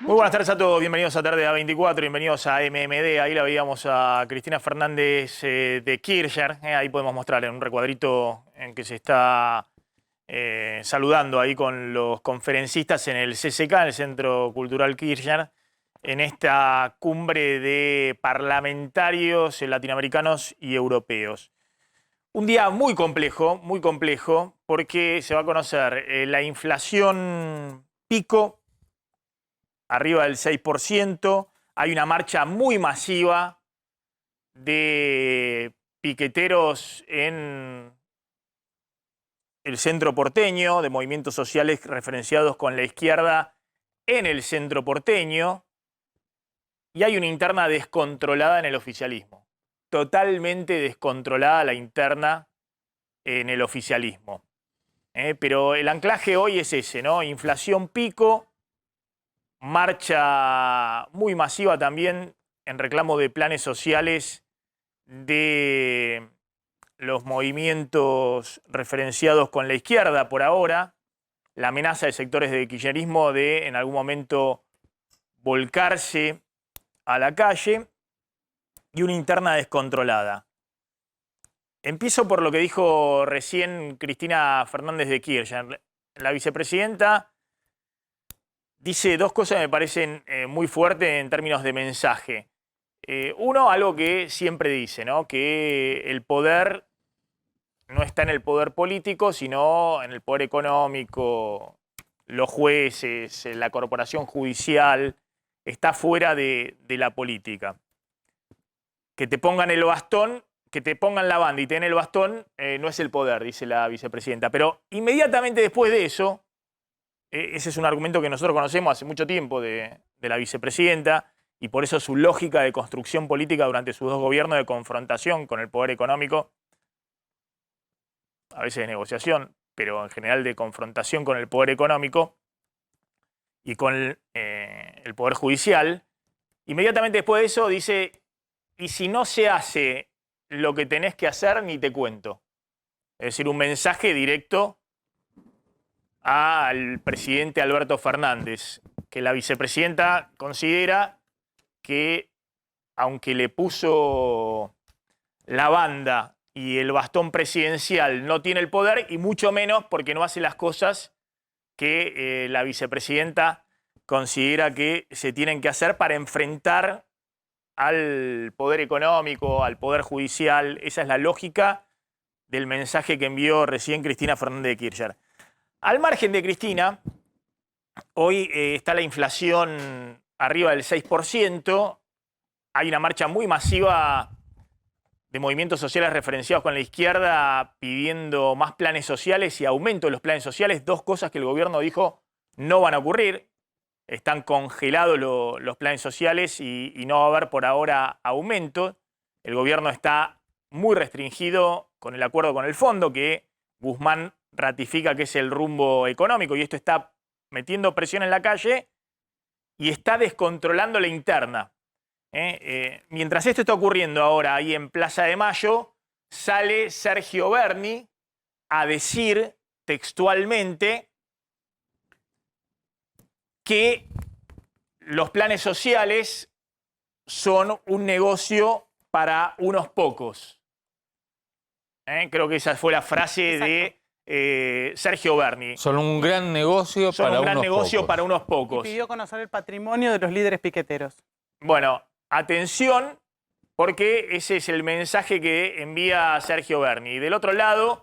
Muy buenas tardes a todos, bienvenidos a Tarde A24, bienvenidos a MMD. Ahí la veíamos a Cristina Fernández de Kirchner. Ahí podemos mostrar en un recuadrito en que se está saludando ahí con los conferencistas en el CCK, en el Centro Cultural Kirchner, en esta cumbre de parlamentarios latinoamericanos y europeos. Un día muy complejo, porque se va a conocer la inflación pico, arriba del 6%, hay una marcha muy masiva de piqueteros en el centro porteño, de movimientos sociales referenciados con la izquierda en el centro porteño, y hay una interna descontrolada en el oficialismo, totalmente descontrolada la interna en el oficialismo. Pero el anclaje hoy es ese, ¿no? Inflación pico, marcha muy masiva también en reclamo de planes sociales de los movimientos referenciados con la izquierda por ahora, la amenaza de sectores de kirchnerismo de en algún momento volcarse a la calle y una interna descontrolada. Empiezo por lo que dijo recién Cristina Fernández de Kirchner. La vicepresidenta dice dos cosas que me parecen muy fuertes en términos de mensaje. Uno, algo que siempre dice, ¿no? Que el poder no está en el poder político, sino en el poder económico, los jueces, la corporación judicial, está fuera de la política. Que te pongan el bastón, que te pongan la banda y te den el bastón, no es el poder, dice la vicepresidenta. Pero inmediatamente después de eso, ese es un argumento que nosotros conocemos hace mucho tiempo de la vicepresidenta, y por eso su lógica de construcción política durante sus dos gobiernos de confrontación con el poder económico, a veces de negociación, pero en general de confrontación con el poder económico y con el poder judicial. Inmediatamente después de eso dice, y si no se hace lo que tenés que hacer, ni te cuento. Es decir, un mensaje directo al presidente Alberto Fernández, que la vicepresidenta considera que, aunque le puso la banda y el bastón presidencial, no tiene el poder, y mucho menos porque no hace las cosas que la vicepresidenta considera que se tienen que hacer para enfrentar al poder económico, al poder judicial. Esa es la lógica del mensaje que envió recién Cristina Fernández de Kirchner. Al margen de Cristina, hoy está la inflación arriba del 6%, hay una marcha muy masiva de movimientos sociales referenciados con la izquierda pidiendo más planes sociales y aumento de los planes sociales, dos cosas que el gobierno dijo no van a ocurrir. Están congelados los planes sociales y no va a haber por ahora aumento. El gobierno está muy restringido con el acuerdo con el fondo, que Guzmán ratifica que es el rumbo económico, y esto está metiendo presión en la calle y está descontrolando la interna. Mientras esto está ocurriendo ahora ahí en Plaza de Mayo, sale Sergio Berni a decir textualmente que los planes sociales son un negocio para unos pocos. Creo que esa fue la frase de Sergio Berni. Son un gran negocio Son para un gran unos negocio pocos. para unos pocos. Y pidió conocer el patrimonio de los líderes piqueteros. Bueno, atención, porque ese es el mensaje que envía Sergio Berni. Y del otro lado,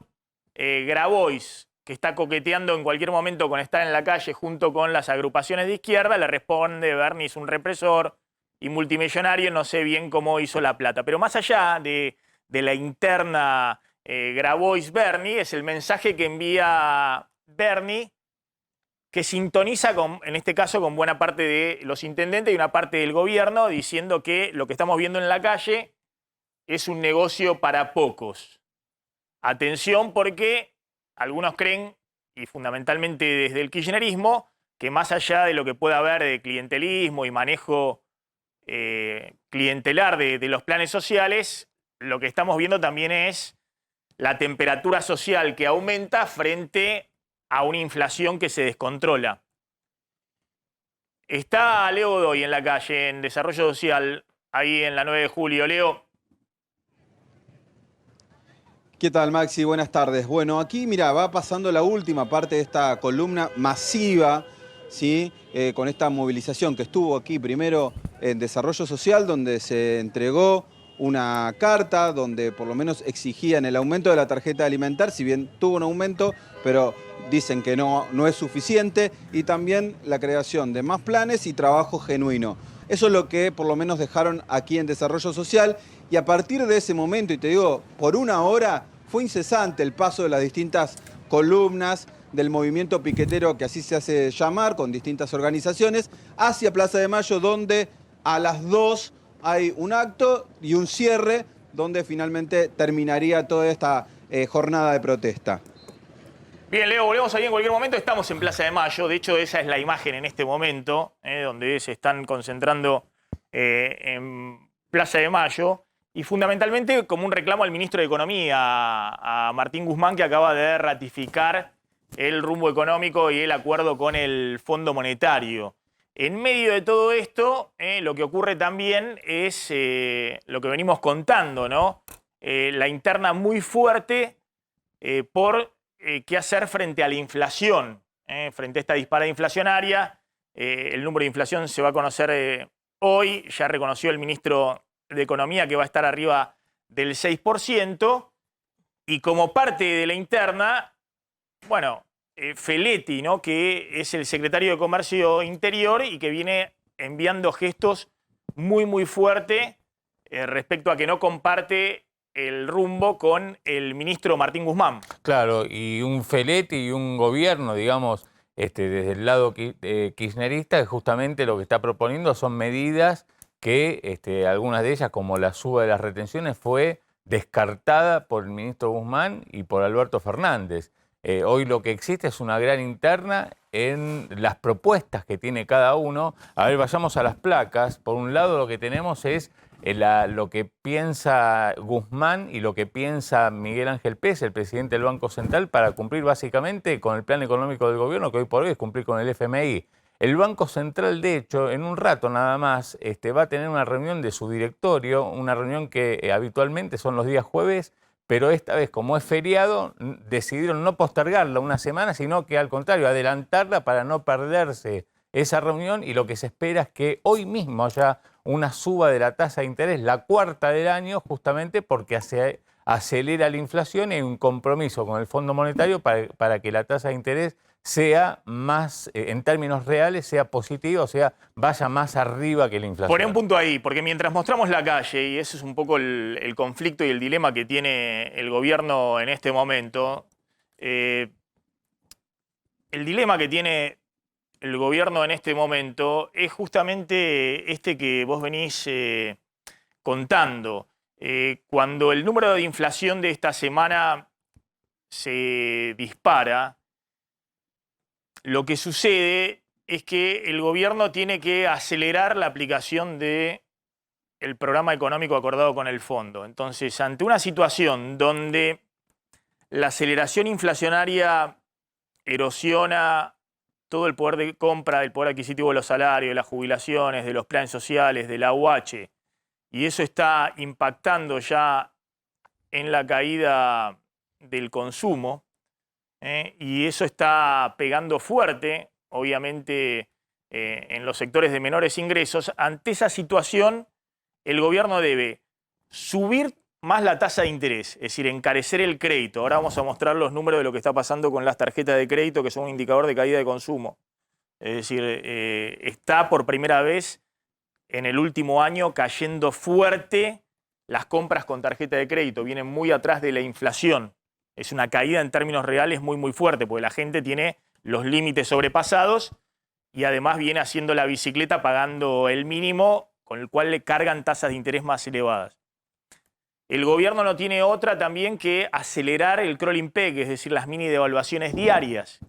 Grabois, que está coqueteando en cualquier momento con estar en la calle junto con las agrupaciones de izquierda, le responde: Berni es un represor y multimillonario, no sé bien cómo hizo la plata. Pero más allá de la interna Grabois-Berni, es el mensaje que envía Berni, que sintoniza, en este caso, con buena parte de los intendentes y una parte del gobierno, diciendo que lo que estamos viendo en la calle es un negocio para pocos. Atención, porque algunos creen, y fundamentalmente desde el kirchnerismo, que más allá de lo que pueda haber de clientelismo y manejo clientelar de los planes sociales, lo que estamos viendo también es la temperatura social que aumenta frente a una inflación que se descontrola. Está Leo Godoy en la calle, en Desarrollo Social, ahí en la 9 de julio. Leo. ¿Qué tal, Maxi? Buenas tardes. Bueno, aquí, mira, va pasando la última parte de esta columna masiva, ¿sí? Con esta movilización que estuvo aquí primero en Desarrollo Social, donde se entregó una carta donde por lo menos exigían el aumento de la tarjeta alimentar, si bien tuvo un aumento, pero dicen que no es suficiente, y también la creación de más planes y trabajo genuino. Eso es lo que por lo menos dejaron aquí en Desarrollo Social, y a partir de ese momento, y te digo, por una hora, fue incesante el paso de las distintas columnas del movimiento piquetero, que así se hace llamar, con distintas organizaciones, hacia Plaza de Mayo, donde a las 2 hay un acto y un cierre, donde finalmente terminaría toda esta jornada de protesta. Bien, Leo, volvemos ahí en cualquier momento. Estamos en Plaza de Mayo. De hecho, esa es la imagen en este momento, donde se están concentrando en Plaza de Mayo. Y fundamentalmente como un reclamo al ministro de Economía, a Martín Guzmán, que acaba de ratificar el rumbo económico y el acuerdo con el Fondo Monetario. En medio de todo esto, lo que ocurre también es lo que venimos contando, ¿no? La interna muy fuerte por qué hacer frente a la inflación, frente a esta disparada inflacionaria. El número de inflación se va a conocer hoy, ya reconoció el ministro de Economía que va a estar arriba del 6%, y como parte de la interna, bueno, Feletti, ¿no?, que es el secretario de Comercio Interior y que viene enviando gestos muy fuertes respecto a que no comparte el rumbo con el ministro Martín Guzmán. Claro, y un Feletti y un gobierno, digamos, desde el lado kirchnerista, justamente lo que está proponiendo son medidas que algunas de ellas, como la suba de las retenciones, fue descartada por el ministro Guzmán y por Alberto Fernández. Hoy lo que existe es una gran interna en las propuestas que tiene cada uno. A ver, vayamos a las placas. Por un lado, lo que tenemos es lo que piensa Guzmán y lo que piensa Miguel Ángel Pez, el presidente del Banco Central, para cumplir básicamente con el plan económico del gobierno, que hoy por hoy es cumplir con el FMI. El Banco Central, de hecho, en un rato nada más, va a tener una reunión de su directorio, una reunión que habitualmente son los días jueves, pero esta vez, como es feriado, decidieron no postergarla una semana, sino que al contrario, adelantarla para no perderse esa reunión, y lo que se espera es que hoy mismo haya una suba de la tasa de interés, la cuarta del año, justamente porque acelera la inflación, y hay un compromiso con el Fondo Monetario para que la tasa de interés sea más, en términos reales, sea positiva, o sea, vaya más arriba que la inflación. Poné un punto ahí, porque mientras mostramos la calle, y ese es un poco el conflicto y el dilema que tiene el gobierno en este momento, el dilema que tiene el gobierno en este momento es justamente este que vos venís contando. Cuando el número de inflación de esta semana se dispara, lo que sucede es que el gobierno tiene que acelerar la aplicación del programa económico acordado con el fondo. Entonces, ante una situación donde la aceleración inflacionaria erosiona todo el poder de compra, el poder adquisitivo de los salarios, de las jubilaciones, de los planes sociales, de la UH, y eso está impactando ya en la caída del consumo, y eso está pegando fuerte, obviamente, en los sectores de menores ingresos. Ante esa situación, el gobierno debe subir más la tasa de interés, es decir, encarecer el crédito. Ahora vamos a mostrar los números de lo que está pasando con las tarjetas de crédito, que son un indicador de caída de consumo. Es decir, está por primera vez en el último año cayendo fuerte las compras con tarjeta de crédito. Vienen muy atrás de la inflación. Es una caída en términos reales muy fuerte, porque la gente tiene los límites sobrepasados y además viene haciendo la bicicleta pagando el mínimo, con el cual le cargan tasas de interés más elevadas. El gobierno no tiene otra también que acelerar el crawling peg, es decir, las mini devaluaciones diarias,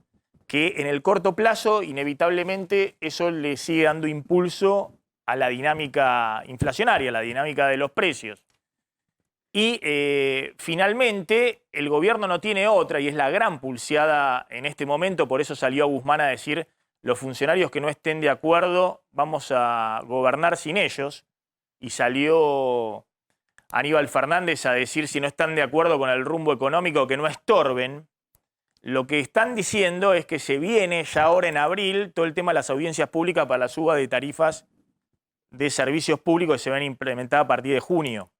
que en el corto plazo, inevitablemente, eso le sigue dando impulso a la dinámica inflacionaria, a la dinámica de los precios. Y finalmente, el gobierno no tiene otra, y es la gran pulseada en este momento, por eso salió Guzmán a decir los funcionarios que no estén de acuerdo vamos a gobernar sin ellos. Y salió Aníbal Fernández a decir si no están de acuerdo con el rumbo económico que no estorben. Lo que están diciendo es que se viene ya ahora en abril todo el tema de las audiencias públicas para la suba de tarifas de servicios públicos que se van a implementar a partir de junio.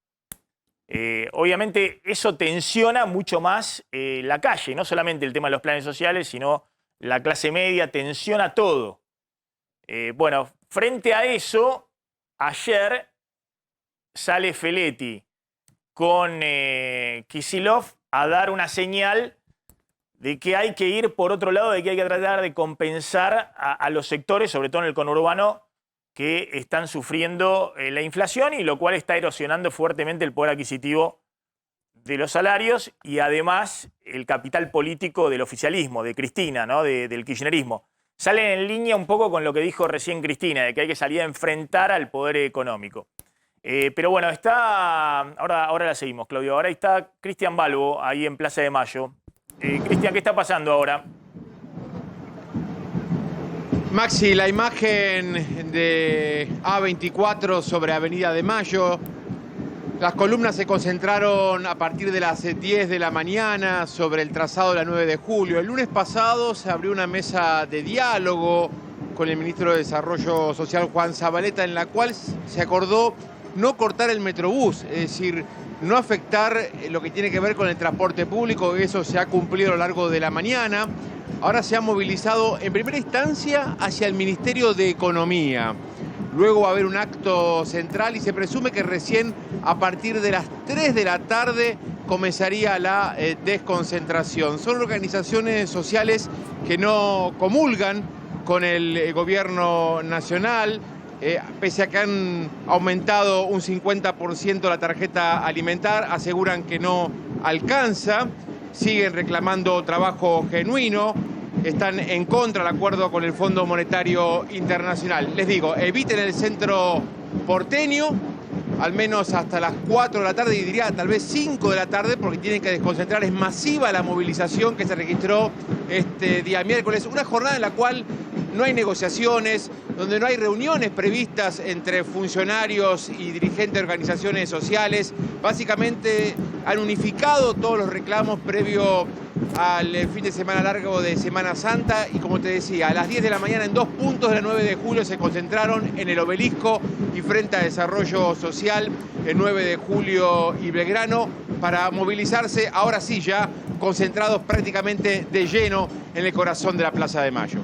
Obviamente eso tensiona mucho más la calle, no solamente el tema de los planes sociales, sino la clase media, tensiona todo. Bueno, frente a eso, ayer sale Feletti con Kicillof a dar una señal de que hay que ir por otro lado, de que hay que tratar de compensar a los sectores, sobre todo en el conurbano, que están sufriendo la inflación y lo cual está erosionando fuertemente el poder adquisitivo de los salarios y además el capital político del oficialismo, de Cristina, ¿no? del kirchnerismo. Salen en línea un poco con lo que dijo recién Cristina, de que hay que salir a enfrentar al poder económico. Pero bueno, ahora la seguimos, Claudio. Ahora está Cristian Balbo, ahí en Plaza de Mayo. Cristian, ¿qué está pasando ahora? Maxi, la imagen de A24 sobre Avenida de Mayo. Las columnas se concentraron a partir de las 10 de la mañana sobre el trazado de la 9 de julio. El lunes pasado se abrió una mesa de diálogo con el ministro de Desarrollo Social, Juan Zabaleta, en la cual se acordó no cortar el Metrobús, es decir, no afectar lo que tiene que ver con el transporte público. Eso se ha cumplido a lo largo de la mañana. Ahora se ha movilizado en primera instancia hacia el Ministerio de Economía. Luego va a haber un acto central y se presume que recién a partir de las 3 de la tarde comenzaría la desconcentración. Son organizaciones sociales que no comulgan con el gobierno nacional, pese a que han aumentado un 50% la tarjeta alimentar, aseguran que no alcanza, siguen reclamando trabajo genuino, están en contra del acuerdo con el Fondo Monetario Internacional. Les digo, eviten el centro porteño, al menos hasta las 4 de la tarde, y diría tal vez 5 de la tarde, porque tienen que desconcentrar. Es masiva la movilización que se registró este día miércoles, una jornada en la cual no hay negociaciones, donde no hay reuniones previstas entre funcionarios y dirigentes de organizaciones sociales. Básicamente han unificado todos los reclamos previo al fin de semana largo de Semana Santa y, como te decía, a las 10 de la mañana en 2 puntos de la 9 de julio se concentraron en el Obelisco y frente a Desarrollo Social, el 9 de julio y Belgrano, para movilizarse, ahora sí ya concentrados prácticamente de lleno en el corazón de la Plaza de Mayo.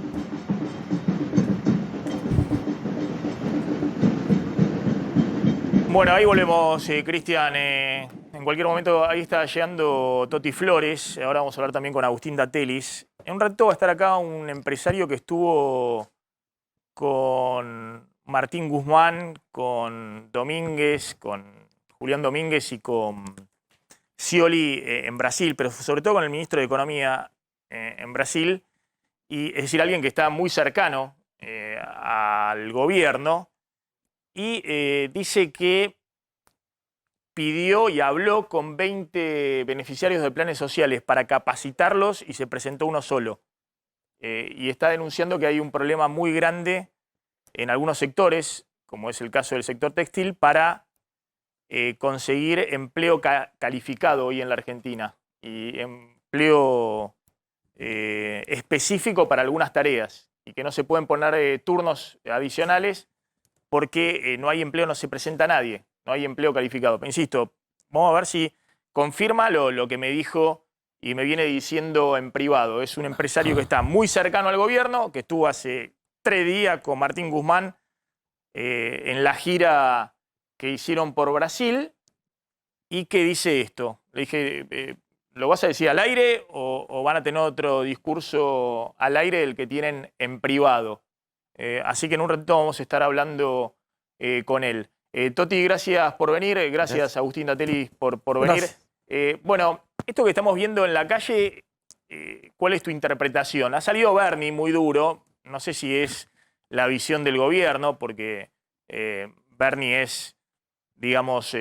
Bueno, ahí volvemos, Cristian. En cualquier momento ahí está llegando Toti Flores. Ahora vamos a hablar también con Agustín Datelis. En un rato va a estar acá un empresario que estuvo con Martín Guzmán, con Domínguez, con Julián Domínguez y con Scioli en Brasil, pero sobre todo con el ministro de Economía en Brasil. Y es decir, alguien que está muy cercano al gobierno. Y dice que pidió y habló con 20 beneficiarios de planes sociales para capacitarlos y se presentó uno solo. Y está denunciando que hay un problema muy grande en algunos sectores, como es el caso del sector textil, para conseguir empleo calificado hoy en la Argentina y empleo específico para algunas tareas y que no se pueden poner turnos adicionales porque no hay empleo, no se presenta nadie, no hay empleo calificado. Pero insisto, vamos a ver si confirma lo que me dijo y me viene diciendo en privado. Es un empresario que está muy cercano al gobierno, que estuvo hace 3 días con Martín Guzmán en la gira que hicieron por Brasil y que dice esto. Le dije, ¿lo vas a decir al aire o van a tener otro discurso al aire del que tienen en privado? Así que en un ratito vamos a estar hablando con él. Toti, gracias por venir. Gracias, Agustín Datelis, por venir. Bueno, esto que estamos viendo en la calle, ¿cuál es tu interpretación? Ha salido Bernie muy duro. No sé si es la visión del gobierno, porque Bernie es, digamos,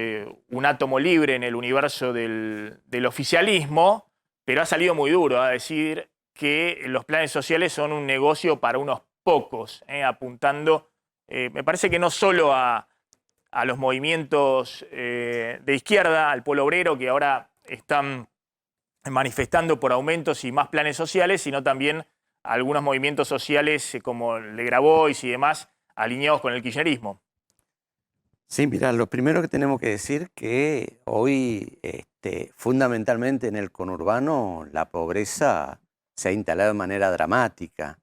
un átomo libre en el universo del oficialismo, pero ha salido muy duro a decir que los planes sociales son un negocio para unos pocos, apuntando, me parece que no solo a los movimientos de izquierda, al pueblo obrero, que ahora están manifestando por aumentos y más planes sociales, sino también a algunos movimientos sociales como el de Grabois y demás, alineados con el kirchnerismo. Sí, mira, lo primero que tenemos que decir que hoy, fundamentalmente en el conurbano, la pobreza se ha instalado de manera dramática.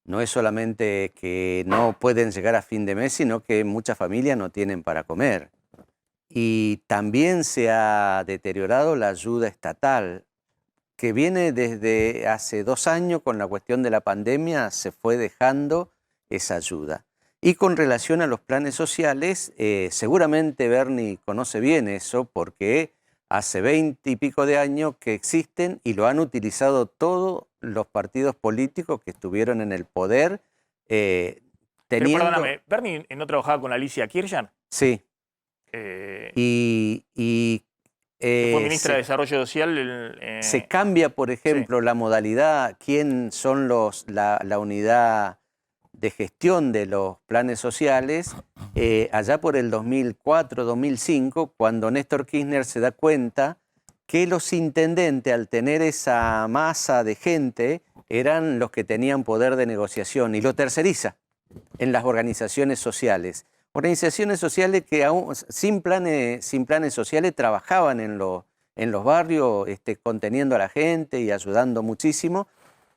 No es solamente que no pueden llegar a fin de mes, sino que muchas familias no tienen para comer. Y también se ha deteriorado la ayuda estatal, que viene desde hace 2 años con la cuestión de la pandemia, se fue dejando esa ayuda. Y con relación a los planes sociales, seguramente Bernie conoce bien eso porque hace 20 y pico de años que existen y lo han utilizado todos los partidos políticos que estuvieron en el poder. Pero perdóname, ¿Bernie no trabajaba con Alicia Kirchner? Sí. Que fue ministra de Desarrollo Social. Se cambia, por ejemplo, la modalidad, quién son la unidad de gestión de los planes sociales, allá por el 2004-2005, cuando Néstor Kirchner se da cuenta que los intendentes, al tener esa masa de gente, eran los que tenían poder de negociación y lo terceriza en las organizaciones sociales. Organizaciones sociales que aún sin planes sociales trabajaban en los barrios, conteniendo a la gente y ayudando muchísimo,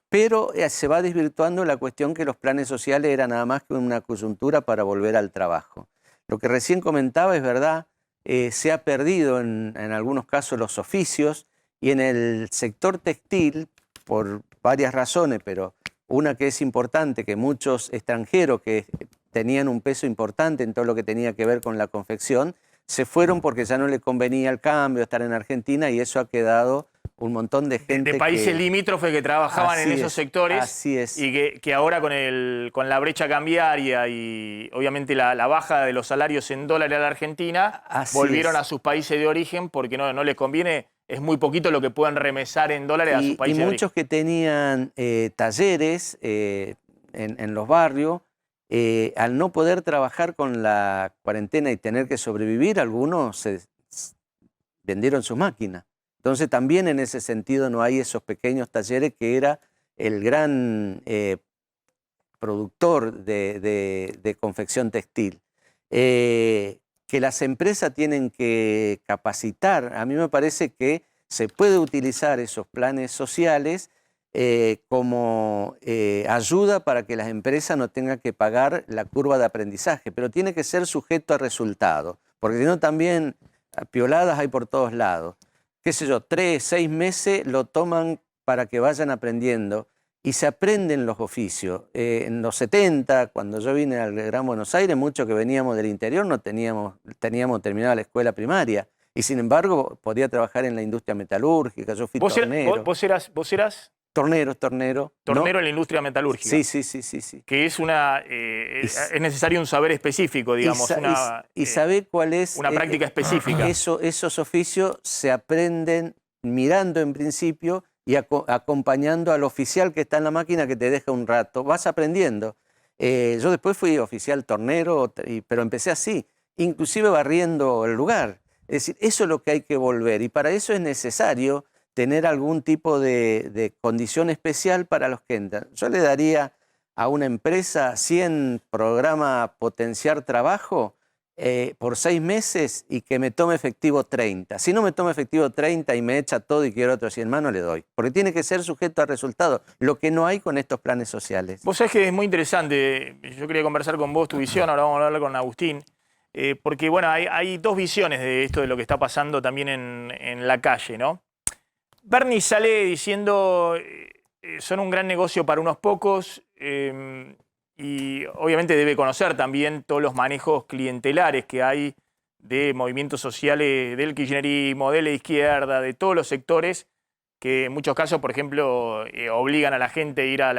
pero se va desvirtuando la cuestión que los planes sociales eran nada más que una coyuntura para volver al trabajo. Lo que recién comentaba es verdad, se ha perdido en algunos casos los oficios y en el sector textil, por varias razones, pero una que es importante, que muchos extranjeros que tenían un peso importante en todo lo que tenía que ver con la confección, se fueron porque ya no les convenía el cambio, estar en Argentina, y eso ha quedado un montón de gente de países limítrofes que trabajaban en esos sectores. Así es. Y que ahora con la brecha cambiaria y obviamente la baja de los salarios en dólares a la Argentina, volvieron a sus países de origen porque no les conviene. Es muy poquito lo que puedan remesar en dólares a sus países de origen. Y muchos que tenían talleres en los barrios, al no poder trabajar con la cuarentena y tener que sobrevivir, algunos vendieron sus máquinas. Entonces también en ese sentido no hay esos pequeños talleres que era el gran productor de confección textil. Que las empresas tienen que capacitar. A mí me parece que se puede utilizar esos planes sociales como ayuda para que las empresas no tengan que pagar la curva de aprendizaje, pero tiene que ser sujeto a resultados, porque si no también pioladas hay por todos lados. Qué sé yo, 3, 6 meses lo toman para que vayan aprendiendo y se aprenden los oficios. En los 70, cuando yo vine al Gran Buenos Aires, muchos que veníamos del interior no teníamos terminada la escuela primaria y sin embargo podía trabajar en la industria metalúrgica. Yo fui tornero. ¿Vos eras? Tornero. Tornero ¿no? en la industria metalúrgica. Sí. Que es es necesario un saber específico, digamos. Y saber cuál es... Una práctica específica. Esos oficios se aprenden mirando en principio y acompañando al oficial que está en la máquina que te deja un rato. Vas aprendiendo. Yo después fui oficial tornero, pero empecé así, inclusive barriendo el lugar. Es decir, eso es lo que hay que volver y para eso es necesario tener algún tipo de condición especial para los que entran. Yo le daría a una empresa 100 programas potenciar trabajo por 6 meses y que me tome efectivo 30. Si no me toma efectivo 30 y me echa todo y quiero otros 100 más, no le doy. Porque tiene que ser sujeto a resultados, lo que no hay con estos planes sociales. Vos sabés que es muy interesante. Yo quería conversar con vos tu visión, ahora vamos a hablar con Agustín. Porque bueno, hay dos visiones de esto, de lo que está pasando también en la calle, ¿no? Bernie sale diciendo son un gran negocio para unos pocos y obviamente debe conocer también todos los manejos clientelares que hay de movimientos sociales del kirchnerismo, de la izquierda, de todos los sectores que en muchos casos, por ejemplo, obligan a la gente a ir a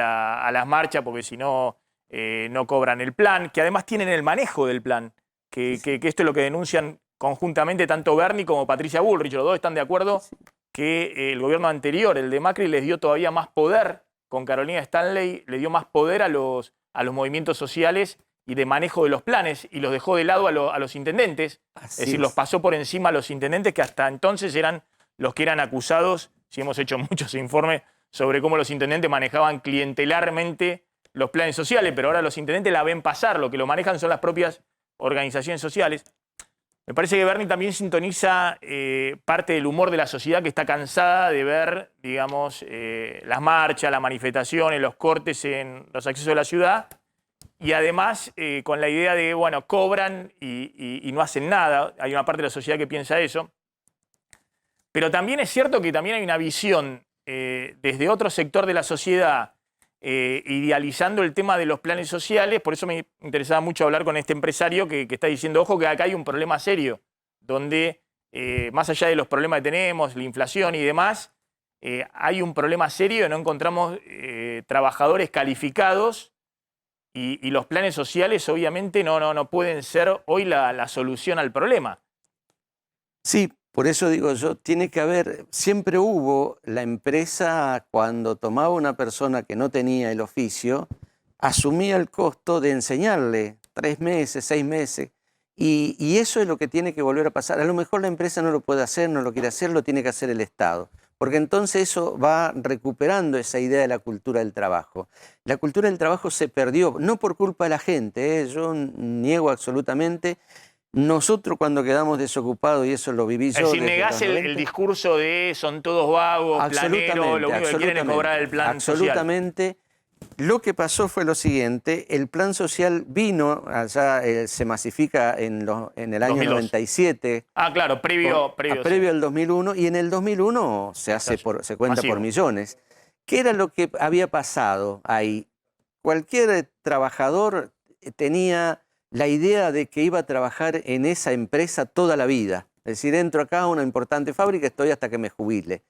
las marchas porque si no, no cobran el plan, que además tienen el manejo del plan, que esto es lo que denuncian conjuntamente tanto Bernie como Patricia Bullrich. Los dos están de acuerdo que el gobierno anterior, el de Macri, les dio todavía más poder, con Carolina Stanley, le dio más poder a los a los movimientos sociales y de manejo de los planes y los dejó de lado a los intendentes. Es decir, los pasó por encima a los intendentes que hasta entonces eran los que eran acusados. Sí, hemos hecho muchos informes sobre cómo los intendentes manejaban clientelarmente los planes sociales, pero ahora los intendentes la ven pasar, lo que lo manejan son las propias organizaciones sociales. Me parece que Bernie también sintoniza parte del humor de la sociedad que está cansada de ver, digamos, las marchas, las manifestaciones, los cortes en los accesos de la ciudad, y además con la idea de, bueno, cobran y no hacen nada. Hay una parte de la sociedad que piensa eso. Pero también es cierto que también hay una visión desde otro sector de la sociedad idealizando el tema de los planes sociales. Por eso me interesaba mucho hablar con este empresario que está diciendo, ojo, que acá hay un problema serio, donde más allá de los problemas que tenemos, la inflación y demás, hay un problema serio y no encontramos trabajadores calificados y los planes sociales obviamente no pueden ser hoy la solución al problema. Sí, por eso digo yo, tiene que haber, siempre hubo la empresa cuando tomaba una persona que no tenía el oficio, asumía el costo de enseñarle 3 meses, 6 meses, y eso es lo que tiene que volver a pasar. A lo mejor la empresa no lo puede hacer, no lo quiere hacer, lo tiene que hacer el Estado, porque entonces eso va recuperando esa idea de la cultura del trabajo. La cultura del trabajo se perdió, no por culpa de la gente, yo niego absolutamente. Nosotros cuando quedamos desocupados, y eso lo viví yo... Es decir, negás el discurso de son todos vagos, planeros, lo único que quieren es cobrar el plan social. Absolutamente. Lo que pasó fue lo siguiente, el plan social vino, allá se masifica en el año 2002. 97. Ah, claro, previo Previo al 2001, y en el 2001 se cuenta masivo. por millones. ¿Qué era lo que había pasado ahí? Cualquier trabajador tenía la idea de que iba a trabajar en esa empresa toda la vida. Es decir, entro acá a una importante fábrica, estoy hasta que me jubile.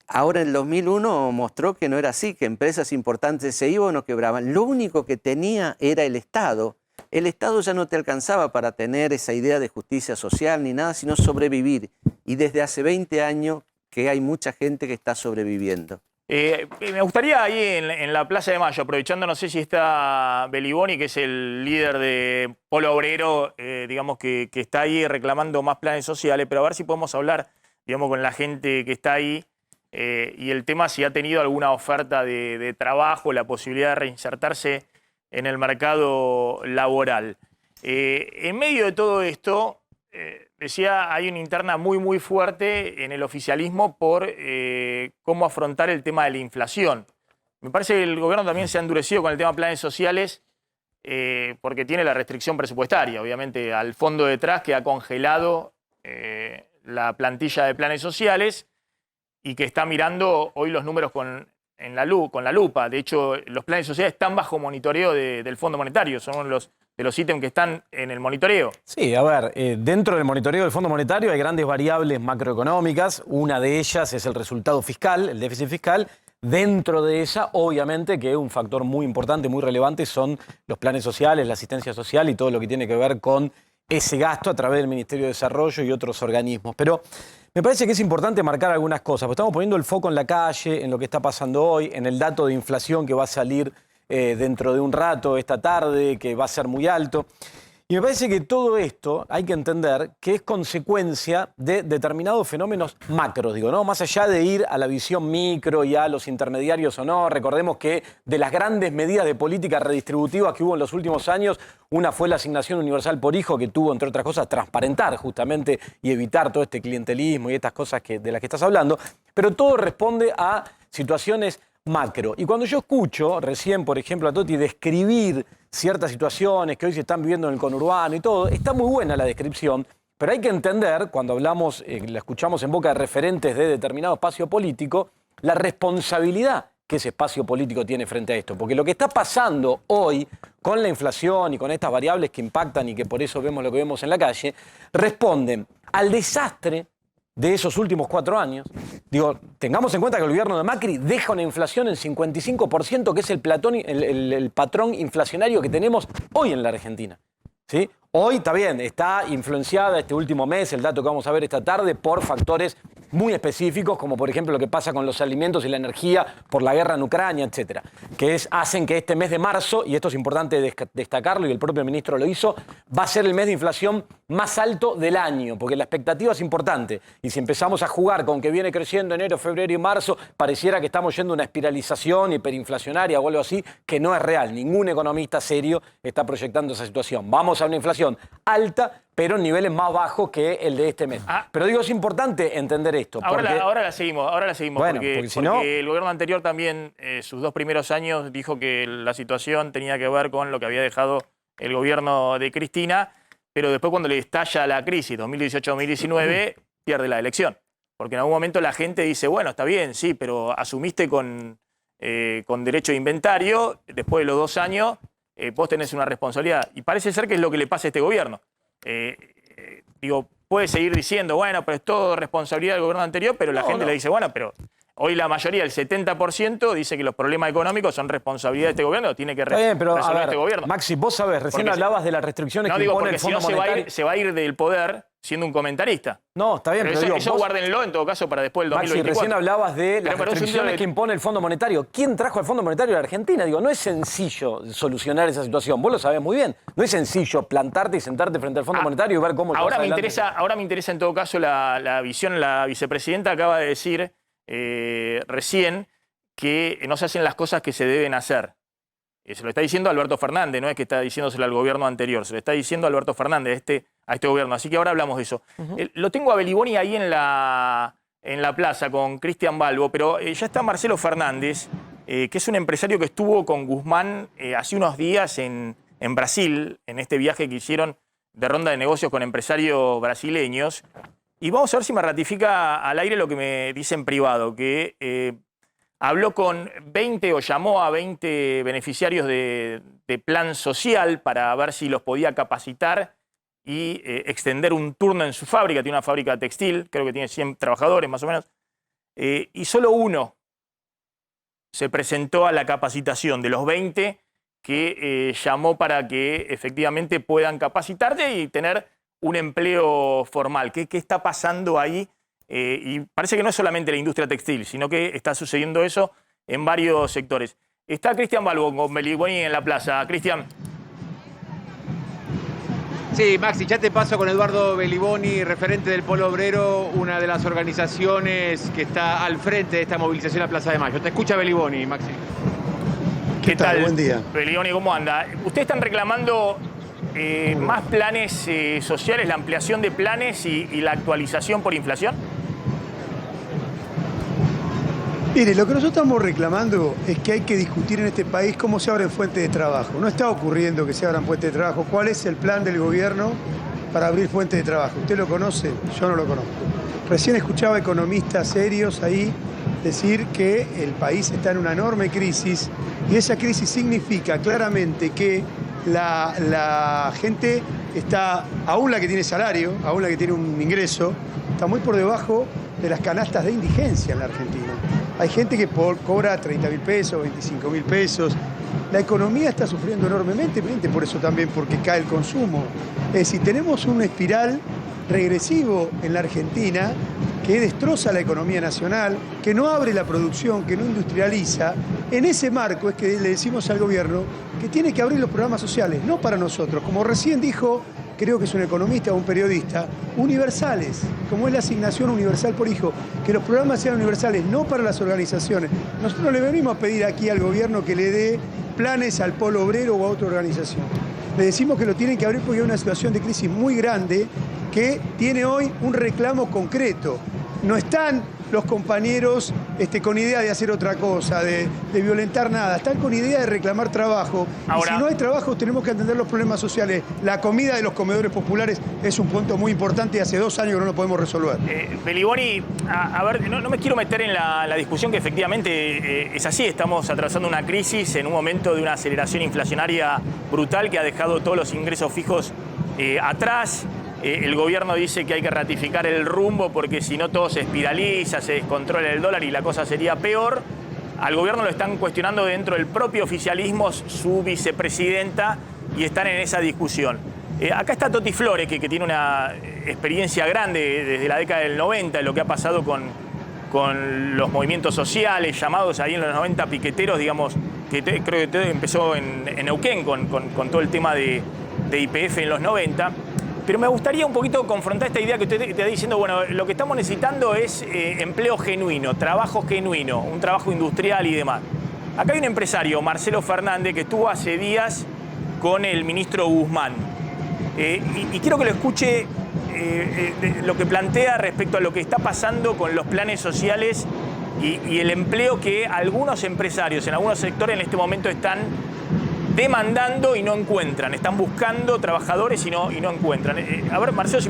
Ahora en el 2001 mostró que no era así, que empresas importantes se iban o no quebraban. Lo único que tenía era el Estado. El Estado ya no te alcanzaba para tener esa idea de justicia social ni nada, sino sobrevivir. Y desde hace 20 años que hay mucha gente que está sobreviviendo. Me gustaría ahí en la Plaza de Mayo, aprovechando, no sé si está Beliboni, que es el líder de Polo Obrero, digamos que está ahí reclamando más planes sociales, pero a ver si podemos hablar, digamos, con la gente que está ahí y el tema si ha tenido alguna oferta de trabajo, la posibilidad de reinsertarse en el mercado laboral. En medio de todo esto, decía, hay una interna muy fuerte en el oficialismo por cómo afrontar el tema de la inflación. Me parece que el gobierno también se ha endurecido con el tema de planes sociales porque tiene la restricción presupuestaria, obviamente, al fondo detrás que ha congelado la plantilla de planes sociales y que está mirando hoy los números con la lupa. De hecho, los planes sociales están bajo monitoreo del Fondo Monetario, son de los ítems que están en el monitoreo. Sí, a ver, dentro del monitoreo del Fondo Monetario hay grandes variables macroeconómicas. Una de ellas es el resultado fiscal, el déficit fiscal. Dentro de esa, obviamente, que un factor muy importante, muy relevante, son los planes sociales, la asistencia social y todo lo que tiene que ver con ese gasto a través del Ministerio de Desarrollo y otros organismos. Pero me parece que es importante marcar algunas cosas, porque estamos poniendo el foco en la calle, en lo que está pasando hoy, en el dato de inflación que va a salir dentro de un rato, esta tarde, que va a ser muy alto. Y me parece que todo esto hay que entender que es consecuencia de determinados fenómenos macros, digo, ¿no? Más allá de ir a la visión micro y a los intermediarios o no, recordemos que de las grandes medidas de política redistributiva que hubo en los últimos años, una fue la asignación universal por hijo, que tuvo, entre otras cosas, transparentar justamente y evitar todo este clientelismo y estas cosas de las que estás hablando, pero todo responde a situaciones macro. Y cuando yo escucho recién, por ejemplo, a Toti describir ciertas situaciones que hoy se están viviendo en el conurbano y todo, está muy buena la descripción, pero hay que entender, cuando hablamos, la escuchamos en boca de referentes de determinado espacio político, la responsabilidad que ese espacio político tiene frente a esto. Porque lo que está pasando hoy con la inflación y con estas variables que impactan y que por eso vemos lo que vemos en la calle, responden al desastre de esos últimos 4 años. Digo, tengamos en cuenta que el gobierno de Macri deja una inflación en 55%, que es el patrón inflacionario que tenemos hoy en la Argentina. ¿Sí? Hoy está bien, está influenciada este último mes, el dato que vamos a ver esta tarde, por factores muy específicos, como por ejemplo lo que pasa con los alimentos y la energía por la guerra en Ucrania, etcétera, que hacen que este mes de marzo, y esto es importante destacarlo, y el propio ministro lo hizo, va a ser el mes de inflación más alto del año, porque la expectativa es importante. Y si empezamos a jugar con que viene creciendo enero, febrero y marzo, pareciera que estamos yendo a una espiralización hiperinflacionaria o algo así, que no es real. Ningún economista serio está proyectando esa situación. Vamos a una inflación alta, pero en niveles más bajos que el de este mes. Pero digo, es importante entender esto. Ahora la seguimos, Bueno, porque si no, el gobierno anterior también, sus 2 primeros años, dijo que la situación tenía que ver con lo que había dejado el gobierno de Cristina, pero después cuando le estalla la crisis 2018-2019, pierde la elección. Porque en algún momento la gente dice, bueno, está bien, sí, pero asumiste con derecho de inventario, después de los 2 años, vos tenés una responsabilidad. Y parece ser que es lo que le pasa a este gobierno. Digo, puede seguir diciendo, bueno, pero es todo responsabilidad del gobierno anterior, pero la gente le dice, bueno, pero hoy la mayoría, el 70%, dice que los problemas económicos son responsabilidad de este gobierno, tiene que resolver este gobierno. Maxi, vos sabés, recién hablabas de las restricciones que impone el Fondo Monetario. Se va a ir del poder siendo un comentarista. No, está bien, pero eso guárdenlo en todo caso para después del 2024. Maxi, recién hablabas de las restricciones que impone el Fondo Monetario. ¿Quién trajo el Fondo Monetario a la Argentina? Digo, no es sencillo solucionar esa situación. Vos lo sabés muy bien. No es sencillo plantarte y sentarte frente al Fondo Monetario y ver cómo... Ahora me interesa en todo caso la visión. La vicepresidenta acaba de decir recién que no se hacen las cosas que se deben hacer. Se lo está diciendo Alberto Fernández, no es que está diciéndoselo al gobierno anterior, se lo está diciendo Alberto Fernández a este gobierno. Así que ahora hablamos de eso. Lo tengo a Beliboni ahí en la plaza con Cristian Balbo, pero ya está Marcelo Fernández, que es un empresario que estuvo con Guzmán hace unos días en Brasil, en este viaje que hicieron de ronda de negocios con empresarios brasileños. Y vamos a ver si me ratifica al aire lo que me dice en privado, que habló con 20 o llamó a 20 beneficiarios de plan social para ver si los podía capacitar y extender un turno en su fábrica. Tiene una fábrica textil, creo que tiene 100 trabajadores más o menos. Y solo uno se presentó a la capacitación de los 20 que llamó para que efectivamente puedan capacitarse y tener un empleo formal. ¿Qué está pasando ahí? Y parece que no es solamente la industria textil, sino que está sucediendo eso en varios sectores. Está Cristian Balbo con Beliboni en la plaza. Cristian. Sí, Maxi, ya te paso con Eduardo Beliboni, referente del Polo Obrero, una de las organizaciones que está al frente de esta movilización a Plaza de Mayo. Te escucha Beliboni, Maxi. ¿Qué tal? Buen día. Beliboni, ¿cómo anda? Ustedes están reclamando más planes sociales, la ampliación de planes y la actualización por inflación. Mire, lo que nosotros estamos reclamando es que hay que discutir en este país cómo se abren fuentes de trabajo. No está ocurriendo que se abran fuentes de trabajo. ¿Cuál es el plan del gobierno para abrir fuentes de trabajo? ¿Usted lo conoce? Yo no lo conozco. Recién escuchaba economistas serios ahí decir que el país está en una enorme crisis y esa crisis significa claramente que la gente está, aún la que tiene salario, aún la que tiene un ingreso, está muy por debajo de las canastas de indigencia en la Argentina. Hay gente que cobra 30.000 pesos, 25.000 pesos. La economía está sufriendo enormemente, por eso también, porque cae el consumo. Es decir, tenemos una espiral regresivo en la Argentina que destroza la economía nacional, que no abre la producción, que no industrializa. En ese marco es que le decimos al gobierno que tiene que abrir los programas sociales, no para nosotros, como recién dijo, creo que es un economista o un periodista, universales, como es la asignación universal por hijo, que los programas sean universales, no para las organizaciones. Nosotros le venimos a pedir aquí al gobierno que le dé planes al Polo Obrero o a otra organización. Le decimos que lo tienen que abrir porque hay una situación de crisis muy grande que tiene hoy un reclamo concreto. No están los compañeros con idea de hacer otra cosa, de violentar nada. Están con idea de reclamar trabajo. Ahora, y si no hay trabajo, tenemos que atender los problemas sociales. La comida de los comedores populares es un punto muy importante y hace 2 años que no lo podemos resolver. Beliboni, a ver, no me quiero meter en la discusión que efectivamente es así. Estamos atravesando una crisis en un momento de una aceleración inflacionaria brutal que ha dejado todos los ingresos fijos atrás. El gobierno dice que hay que ratificar el rumbo porque si no todo se espiraliza, se descontrola el dólar y la cosa sería peor. Al gobierno lo están cuestionando dentro del propio oficialismo su vicepresidenta y están en esa discusión. Acá está Toti Flores, que tiene una experiencia grande desde la década del 90, en lo que ha pasado con los movimientos sociales, llamados ahí en los 90 piqueteros, digamos, que creo que empezó en Neuquén con todo el tema de YPF en los 90. Pero me gustaría un poquito confrontar esta idea que usted te está diciendo, bueno, lo que estamos necesitando es empleo genuino, trabajo genuino, un trabajo industrial y demás. Acá hay un empresario, Marcelo Fernández, que estuvo hace días con el ministro Guzmán. Y quiero que lo escuche lo que plantea respecto a lo que está pasando con los planes sociales y el empleo que algunos empresarios en algunos sectores en este momento están demandando y no encuentran. Están buscando trabajadores y no encuentran. A ver, Marcelo,